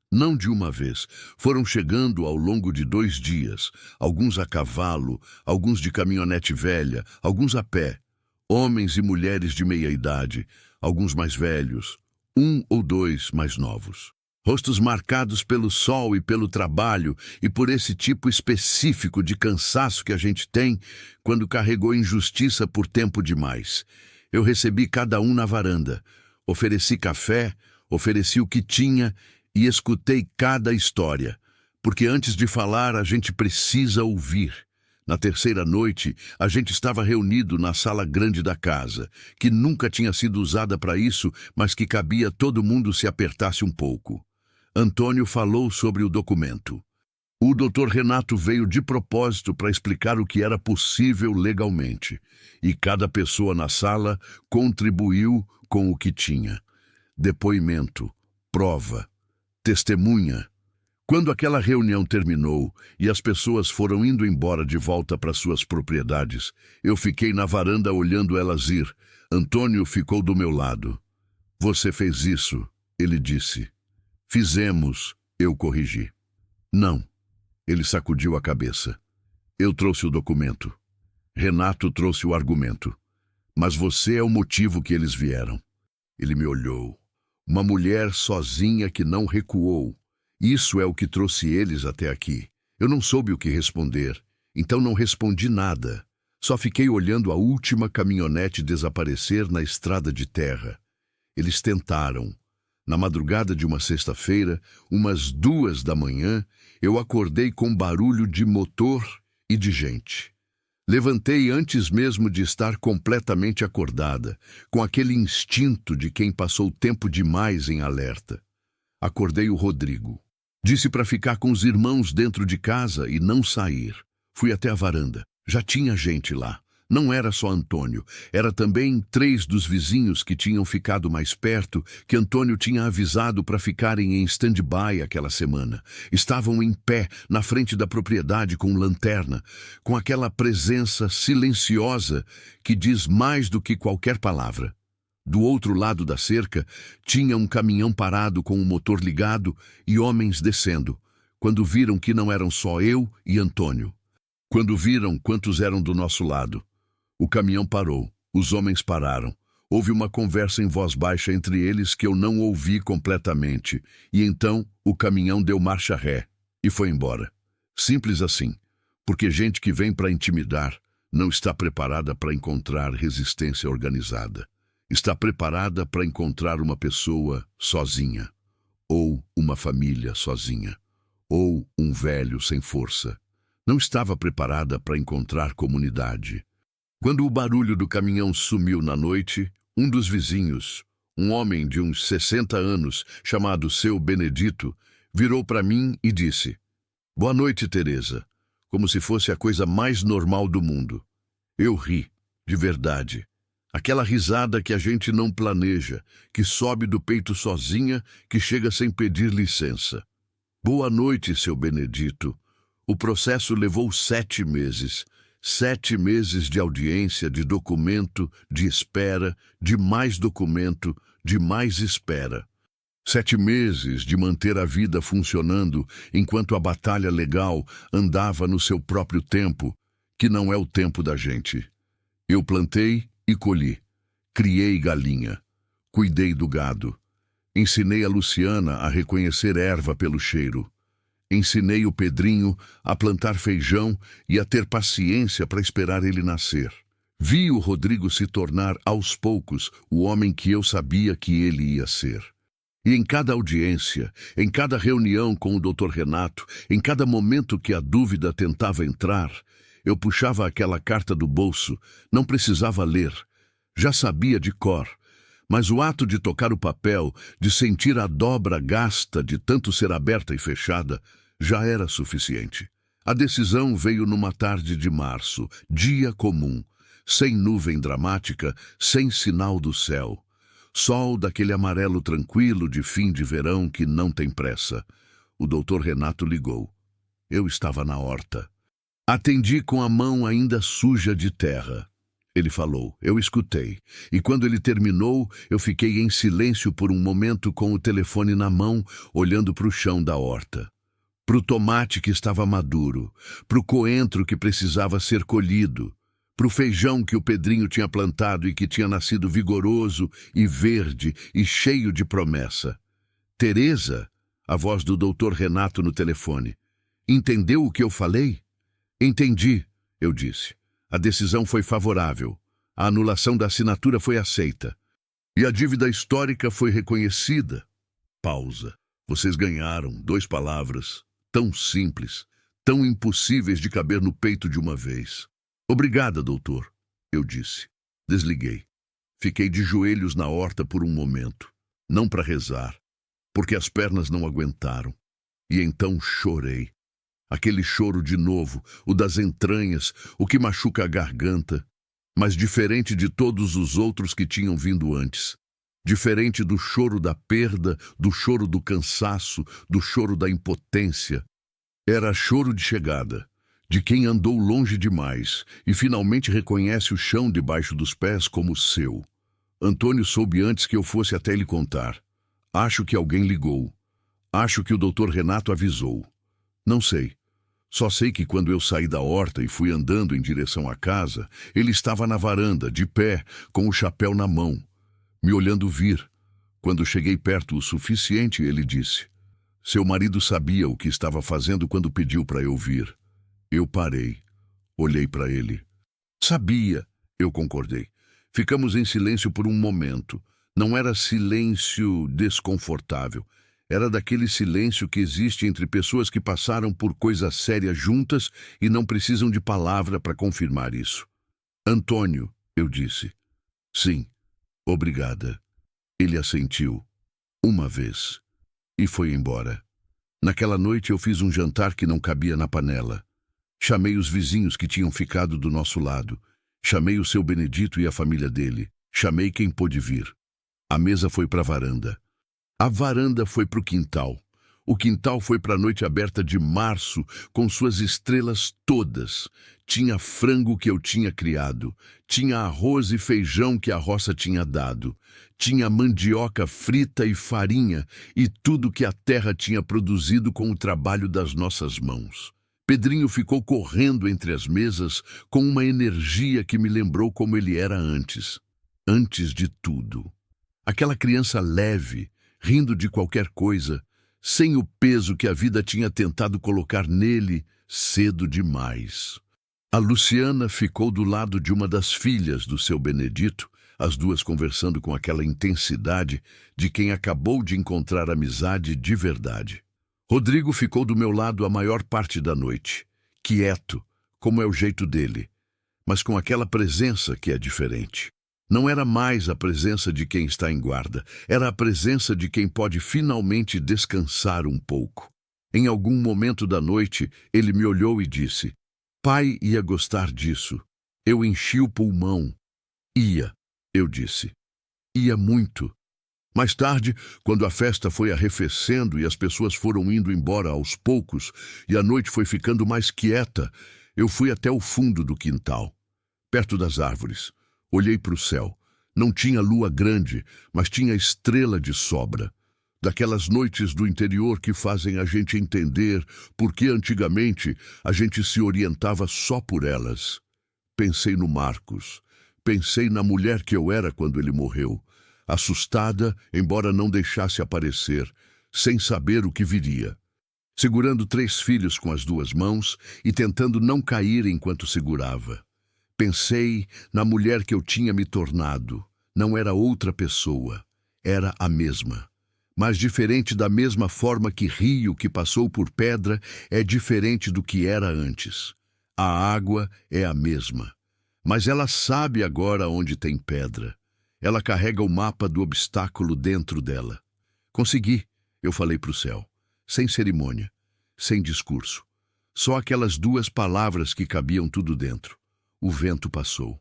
Não de uma vez, foram chegando ao longo de 2 dias, alguns a cavalo, alguns de caminhonete velha, alguns a pé, homens e mulheres de meia idade, alguns mais velhos, 1 ou 2 mais novos. Rostos marcados pelo sol e pelo trabalho e por esse tipo específico de cansaço que a gente tem quando carregou injustiça por tempo demais. Eu recebi cada um na varanda, ofereci café, ofereci o que tinha e escutei cada história, porque antes de falar a gente precisa ouvir. Na terceira noite, a gente estava reunido na sala grande da casa, que nunca tinha sido usada para isso, mas que cabia todo mundo se apertasse um pouco. Antônio falou sobre o documento. O doutor Renato veio de propósito para explicar o que era possível legalmente, e cada pessoa na sala contribuiu com o que tinha. Depoimento, prova, testemunha. Quando aquela reunião terminou e as pessoas foram indo embora de volta para suas propriedades, eu fiquei na varanda olhando elas ir. Antônio ficou do meu lado. Você fez isso, ele disse. Fizemos, eu corrigi. Não, ele sacudiu a cabeça. Eu trouxe o documento. Renato trouxe o argumento. Mas você é o motivo que eles vieram. Ele me olhou. Uma mulher sozinha que não recuou. Isso é o que trouxe eles até aqui. Eu não soube o que responder, então não respondi nada. Só fiquei olhando a última caminhonete desaparecer na estrada de terra. Eles tentaram. Na madrugada de uma sexta-feira, umas 2 da manhã, eu acordei com barulho de motor e de gente. Levantei antes mesmo de estar completamente acordada, com aquele instinto de quem passou tempo demais em alerta. Acordei o Rodrigo. Disse para ficar com os irmãos dentro de casa e não sair. Fui até a varanda. Já tinha gente lá. Não era só Antônio. Era também 3 dos vizinhos que tinham ficado mais perto, que Antônio tinha avisado para ficarem em stand-by aquela semana. Estavam em pé, na frente da propriedade com lanterna, com aquela presença silenciosa que diz mais do que qualquer palavra. Do outro lado da cerca, tinha um caminhão parado com o motor ligado e homens descendo, quando viram que não eram só eu e Antônio. Quando viram quantos eram do nosso lado. O caminhão parou, os homens pararam. Houve uma conversa em voz baixa entre eles que eu não ouvi completamente, e então o caminhão deu marcha ré. E foi embora. Simples assim, porque gente que vem para intimidar não está preparada para encontrar resistência organizada. Está preparada para encontrar uma pessoa sozinha, ou uma família sozinha, ou um velho sem força. Não estava preparada para encontrar comunidade. Quando o barulho do caminhão sumiu na noite, um dos vizinhos, um homem de uns 60 anos, chamado Seu Benedito, virou para mim e disse: "Boa noite, Teresa", como se fosse a coisa mais normal do mundo. Eu ri, de verdade. Aquela risada que a gente não planeja, que sobe do peito sozinha, que chega sem pedir licença. "Boa noite, Seu Benedito." O processo levou 7 meses. 7 meses de audiência, de documento, de espera, de mais documento, de mais espera. 7 meses de manter a vida funcionando enquanto a batalha legal andava no seu próprio tempo, que não é o tempo da gente. Eu plantei e colhi. Criei galinha. Cuidei do gado. Ensinei a Luciana a reconhecer erva pelo cheiro. Ensinei o Pedrinho a plantar feijão e a ter paciência para esperar ele nascer. Vi o Rodrigo se tornar, aos poucos, o homem que eu sabia que ele ia ser. E em cada audiência, em cada reunião com o Dr. Renato, em cada momento que a dúvida tentava entrar, eu puxava aquela carta do bolso, não precisava ler, já sabia de cor. Mas o ato de tocar o papel, de sentir a dobra gasta de tanto ser aberta e fechada, já era suficiente. A decisão veio numa tarde de março, dia comum, sem nuvem dramática, sem sinal do céu. Sol daquele amarelo tranquilo de fim de verão que não tem pressa. O Dr. Renato ligou. Eu estava na horta. Atendi com a mão ainda suja de terra. Ele falou, eu escutei, e quando ele terminou, eu fiquei em silêncio por um momento com o telefone na mão, olhando para o chão da horta. Para o tomate que estava maduro, para o coentro que precisava ser colhido, para o feijão que o Pedrinho tinha plantado e que tinha nascido vigoroso e verde e cheio de promessa. "Teresa", a voz do Dr. Renato no telefone. "Entendeu o que eu falei?" "Entendi", eu disse. A decisão foi favorável. A anulação da assinatura foi aceita. E a dívida histórica foi reconhecida. Pausa. Vocês ganharam 2 palavras, tão simples, tão impossíveis de caber no peito de uma vez. "Obrigada, doutor", eu disse. Desliguei. Fiquei de joelhos na horta por um momento. Não para rezar, porque as pernas não aguentaram. E então chorei. Aquele choro de novo, o das entranhas, o que machuca a garganta, mas diferente de todos os outros que tinham vindo antes. Diferente do choro da perda, do choro do cansaço, do choro da impotência. Era choro de chegada, de quem andou longe demais e finalmente reconhece o chão debaixo dos pés como seu. Antônio soube antes que eu fosse até lhe contar. Acho que alguém ligou. Acho que o Dr. Renato avisou. Não sei. Só sei que quando eu saí da horta e fui andando em direção à casa, ele estava na varanda, de pé, com o chapéu na mão, me olhando vir. Quando cheguei perto o suficiente, ele disse: "Seu marido sabia o que estava fazendo quando pediu para eu vir." Eu parei. Olhei para ele. "Sabia", eu concordei. Ficamos em silêncio por um momento. Não era silêncio desconfortável. Era daquele silêncio que existe entre pessoas que passaram por coisas sérias juntas e não precisam de palavra para confirmar isso. "Antônio", eu disse. "Sim, obrigada." Ele assentiu. Uma vez. E foi embora. Naquela noite eu fiz um jantar que não cabia na panela. Chamei os vizinhos que tinham ficado do nosso lado. Chamei o seu Benedito e a família dele. Chamei quem pôde vir. A mesa foi para a varanda. A varanda foi para o quintal. O quintal foi para a noite aberta de março, com suas estrelas todas. Tinha frango que eu tinha criado. Tinha arroz e feijão que a roça tinha dado. Tinha mandioca frita e farinha e tudo que a terra tinha produzido com o trabalho das nossas mãos. Pedrinho ficou correndo entre as mesas com uma energia que me lembrou como ele era antes. Antes de tudo. Aquela criança leve, rindo de qualquer coisa, sem o peso que a vida tinha tentado colocar nele cedo demais. A Luciana ficou do lado de uma das filhas do seu Benedito, as duas conversando com aquela intensidade de quem acabou de encontrar amizade de verdade. Rodrigo ficou do meu lado a maior parte da noite, quieto, como é o jeito dele, mas com aquela presença que é diferente. Não era mais a presença de quem está em guarda, era a presença de quem pode finalmente descansar um pouco. Em algum momento da noite, ele me olhou e disse: "Pai ia gostar disso." Eu enchi o pulmão. Ia, eu disse. Ia muito. Mais tarde, quando a festa foi arrefecendo e as pessoas foram indo embora aos poucos e a noite foi ficando mais quieta, eu fui até o fundo do quintal, perto das árvores. Olhei para o céu. Não tinha lua grande, mas tinha estrela de sobra. Daquelas noites do interior que fazem a gente entender por que antigamente a gente se orientava só por elas. Pensei no Marcos. Pensei na mulher que eu era quando ele morreu. Assustada, embora não deixasse aparecer, sem saber o que viria. Segurando 3 filhos com as 2 mãos e tentando não cair enquanto segurava. Pensei na mulher que eu tinha me tornado. Não era outra pessoa, era a mesma. Mas diferente da mesma forma que rio que passou por pedra é diferente do que era antes. A água é a mesma, mas ela sabe agora onde tem pedra. Ela carrega o mapa do obstáculo dentro dela. Consegui, eu falei para o céu, sem cerimônia, sem discurso. Só aquelas 2 palavras que cabiam tudo dentro. O vento passou.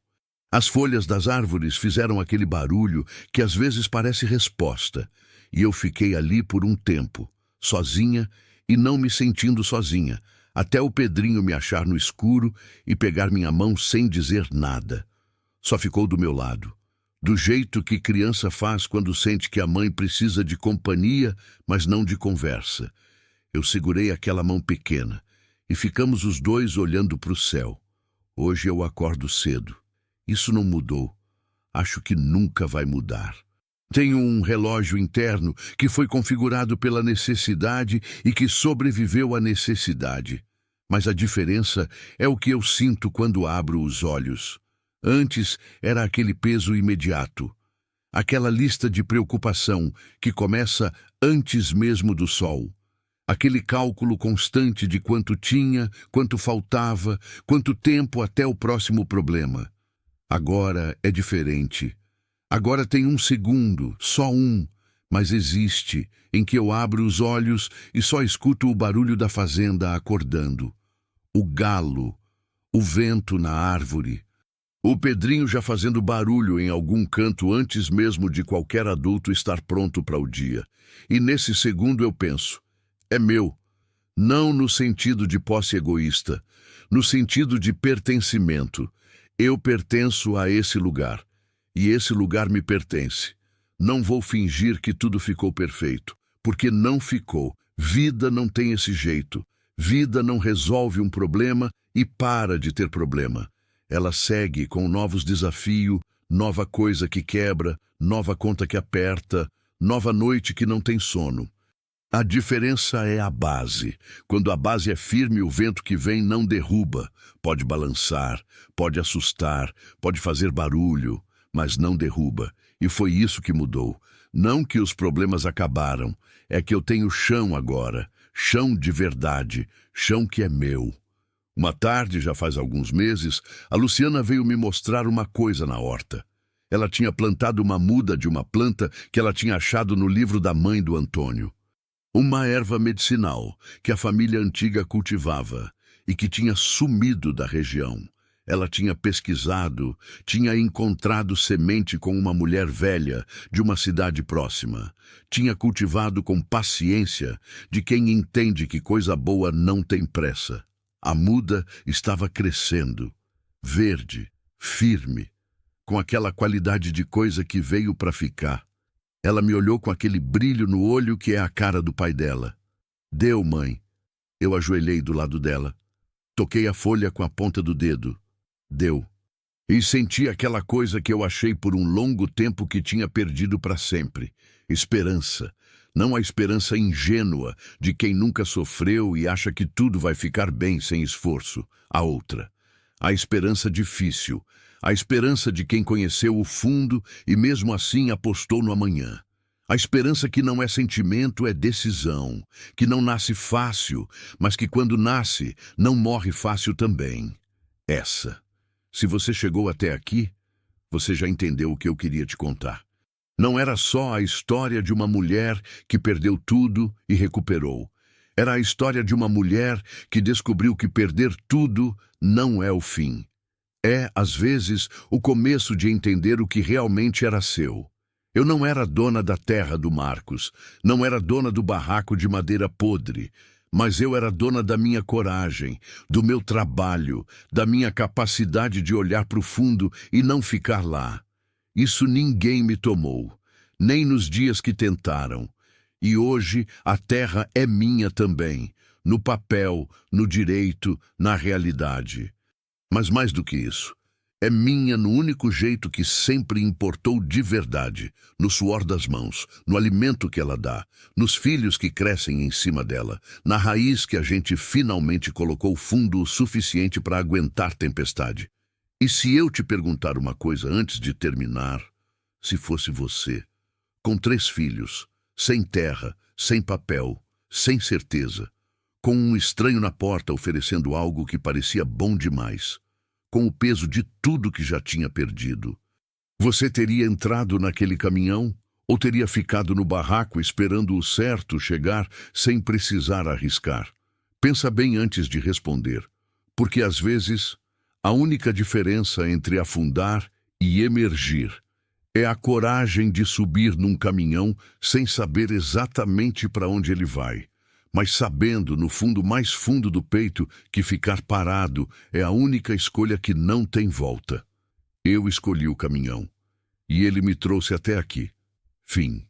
As folhas das árvores fizeram aquele barulho que às vezes parece resposta, e eu fiquei ali por um tempo, sozinha e não me sentindo sozinha, até o Pedrinho me achar no escuro e pegar minha mão sem dizer nada. Só ficou do meu lado, do jeito que criança faz quando sente que a mãe precisa de companhia, mas não de conversa. Eu segurei aquela mão pequena e ficamos os 2 olhando para o céu. Hoje eu acordo cedo. Isso não mudou. Acho que nunca vai mudar. Tenho um relógio interno que foi configurado pela necessidade e que sobreviveu à necessidade. Mas a diferença é o que eu sinto quando abro os olhos. Antes era aquele peso imediato. Aquela lista de preocupação que começa antes mesmo do sol. Aquele cálculo constante de quanto tinha, quanto faltava, quanto tempo até o próximo problema. Agora é diferente. Agora tem um segundo, só um, mas existe, em que eu abro os olhos e só escuto o barulho da fazenda acordando. O galo, o vento na árvore. O Pedrinho já fazendo barulho em algum canto antes mesmo de qualquer adulto estar pronto para o dia. E nesse segundo eu penso: é meu, não no sentido de posse egoísta, no sentido de pertencimento. Eu pertenço a esse lugar, e esse lugar me pertence. Não vou fingir que tudo ficou perfeito, porque não ficou. Vida não tem esse jeito. Vida não resolve um problema e para de ter problema. Ela segue com novos desafios, nova coisa que quebra, nova conta que aperta, nova noite que não tem sono. A diferença é a base. Quando a base é firme, o vento que vem não derruba. Pode balançar, pode assustar, pode fazer barulho, mas não derruba. E foi isso que mudou. Não que os problemas acabaram, é que eu tenho chão agora. Chão de verdade, chão que é meu. Uma tarde, já faz alguns meses, a Luciana veio me mostrar uma coisa na horta. Ela tinha plantado uma muda de uma planta que ela tinha achado no livro da mãe do Antônio. Uma erva medicinal que a família antiga cultivava e que tinha sumido da região. Ela tinha pesquisado, tinha encontrado semente com uma mulher velha de uma cidade próxima. Tinha cultivado com paciência de quem entende que coisa boa não tem pressa. A muda estava crescendo, verde, firme, com aquela qualidade de coisa que veio para ficar. Ela me olhou com aquele brilho no olho que é a cara do pai dela. Deu, mãe. Eu ajoelhei do lado dela. Toquei a folha com a ponta do dedo. Deu. E senti aquela coisa que eu achei por um longo tempo que tinha perdido para sempre. Esperança. Não a esperança ingênua de quem nunca sofreu e acha que tudo vai ficar bem sem esforço. A outra. A esperança difícil. A esperança de quem conheceu o fundo e mesmo assim apostou no amanhã. A esperança que não é sentimento, é decisão. Que não nasce fácil, mas que quando nasce, não morre fácil também. Essa. Se você chegou até aqui, você já entendeu o que eu queria te contar. Não era só a história de uma mulher que perdeu tudo e recuperou. Era a história de uma mulher que descobriu que perder tudo não é o fim. É, às vezes, o começo de entender o que realmente era seu. Eu não era dona da terra do Marcos, não era dona do barraco de madeira podre, mas eu era dona da minha coragem, do meu trabalho, da minha capacidade de olhar para o fundo e não ficar lá. Isso ninguém me tomou, nem nos dias que tentaram. E hoje a terra é minha também, no papel, no direito, na realidade. Mas mais do que isso, é minha no único jeito que sempre importou de verdade, no suor das mãos, no alimento que ela dá, nos filhos que crescem em cima dela, na raiz que a gente finalmente colocou fundo o suficiente para aguentar tempestade. E se eu te perguntar uma coisa antes de terminar, se fosse você, com 3 filhos, sem terra, sem papel, sem certeza, com um estranho na porta oferecendo algo que parecia bom demais, com o peso de tudo que já tinha perdido, você teria entrado naquele caminhão ou teria ficado no barraco esperando o certo chegar sem precisar arriscar? Pensa bem antes de responder, porque às vezes a única diferença entre afundar e emergir é a coragem de subir num caminhão sem saber exatamente para onde ele vai, mas sabendo no fundo mais fundo do peito que ficar parado é a única escolha que não tem volta. Eu escolhi o caminhão e ele me trouxe até aqui. Fim.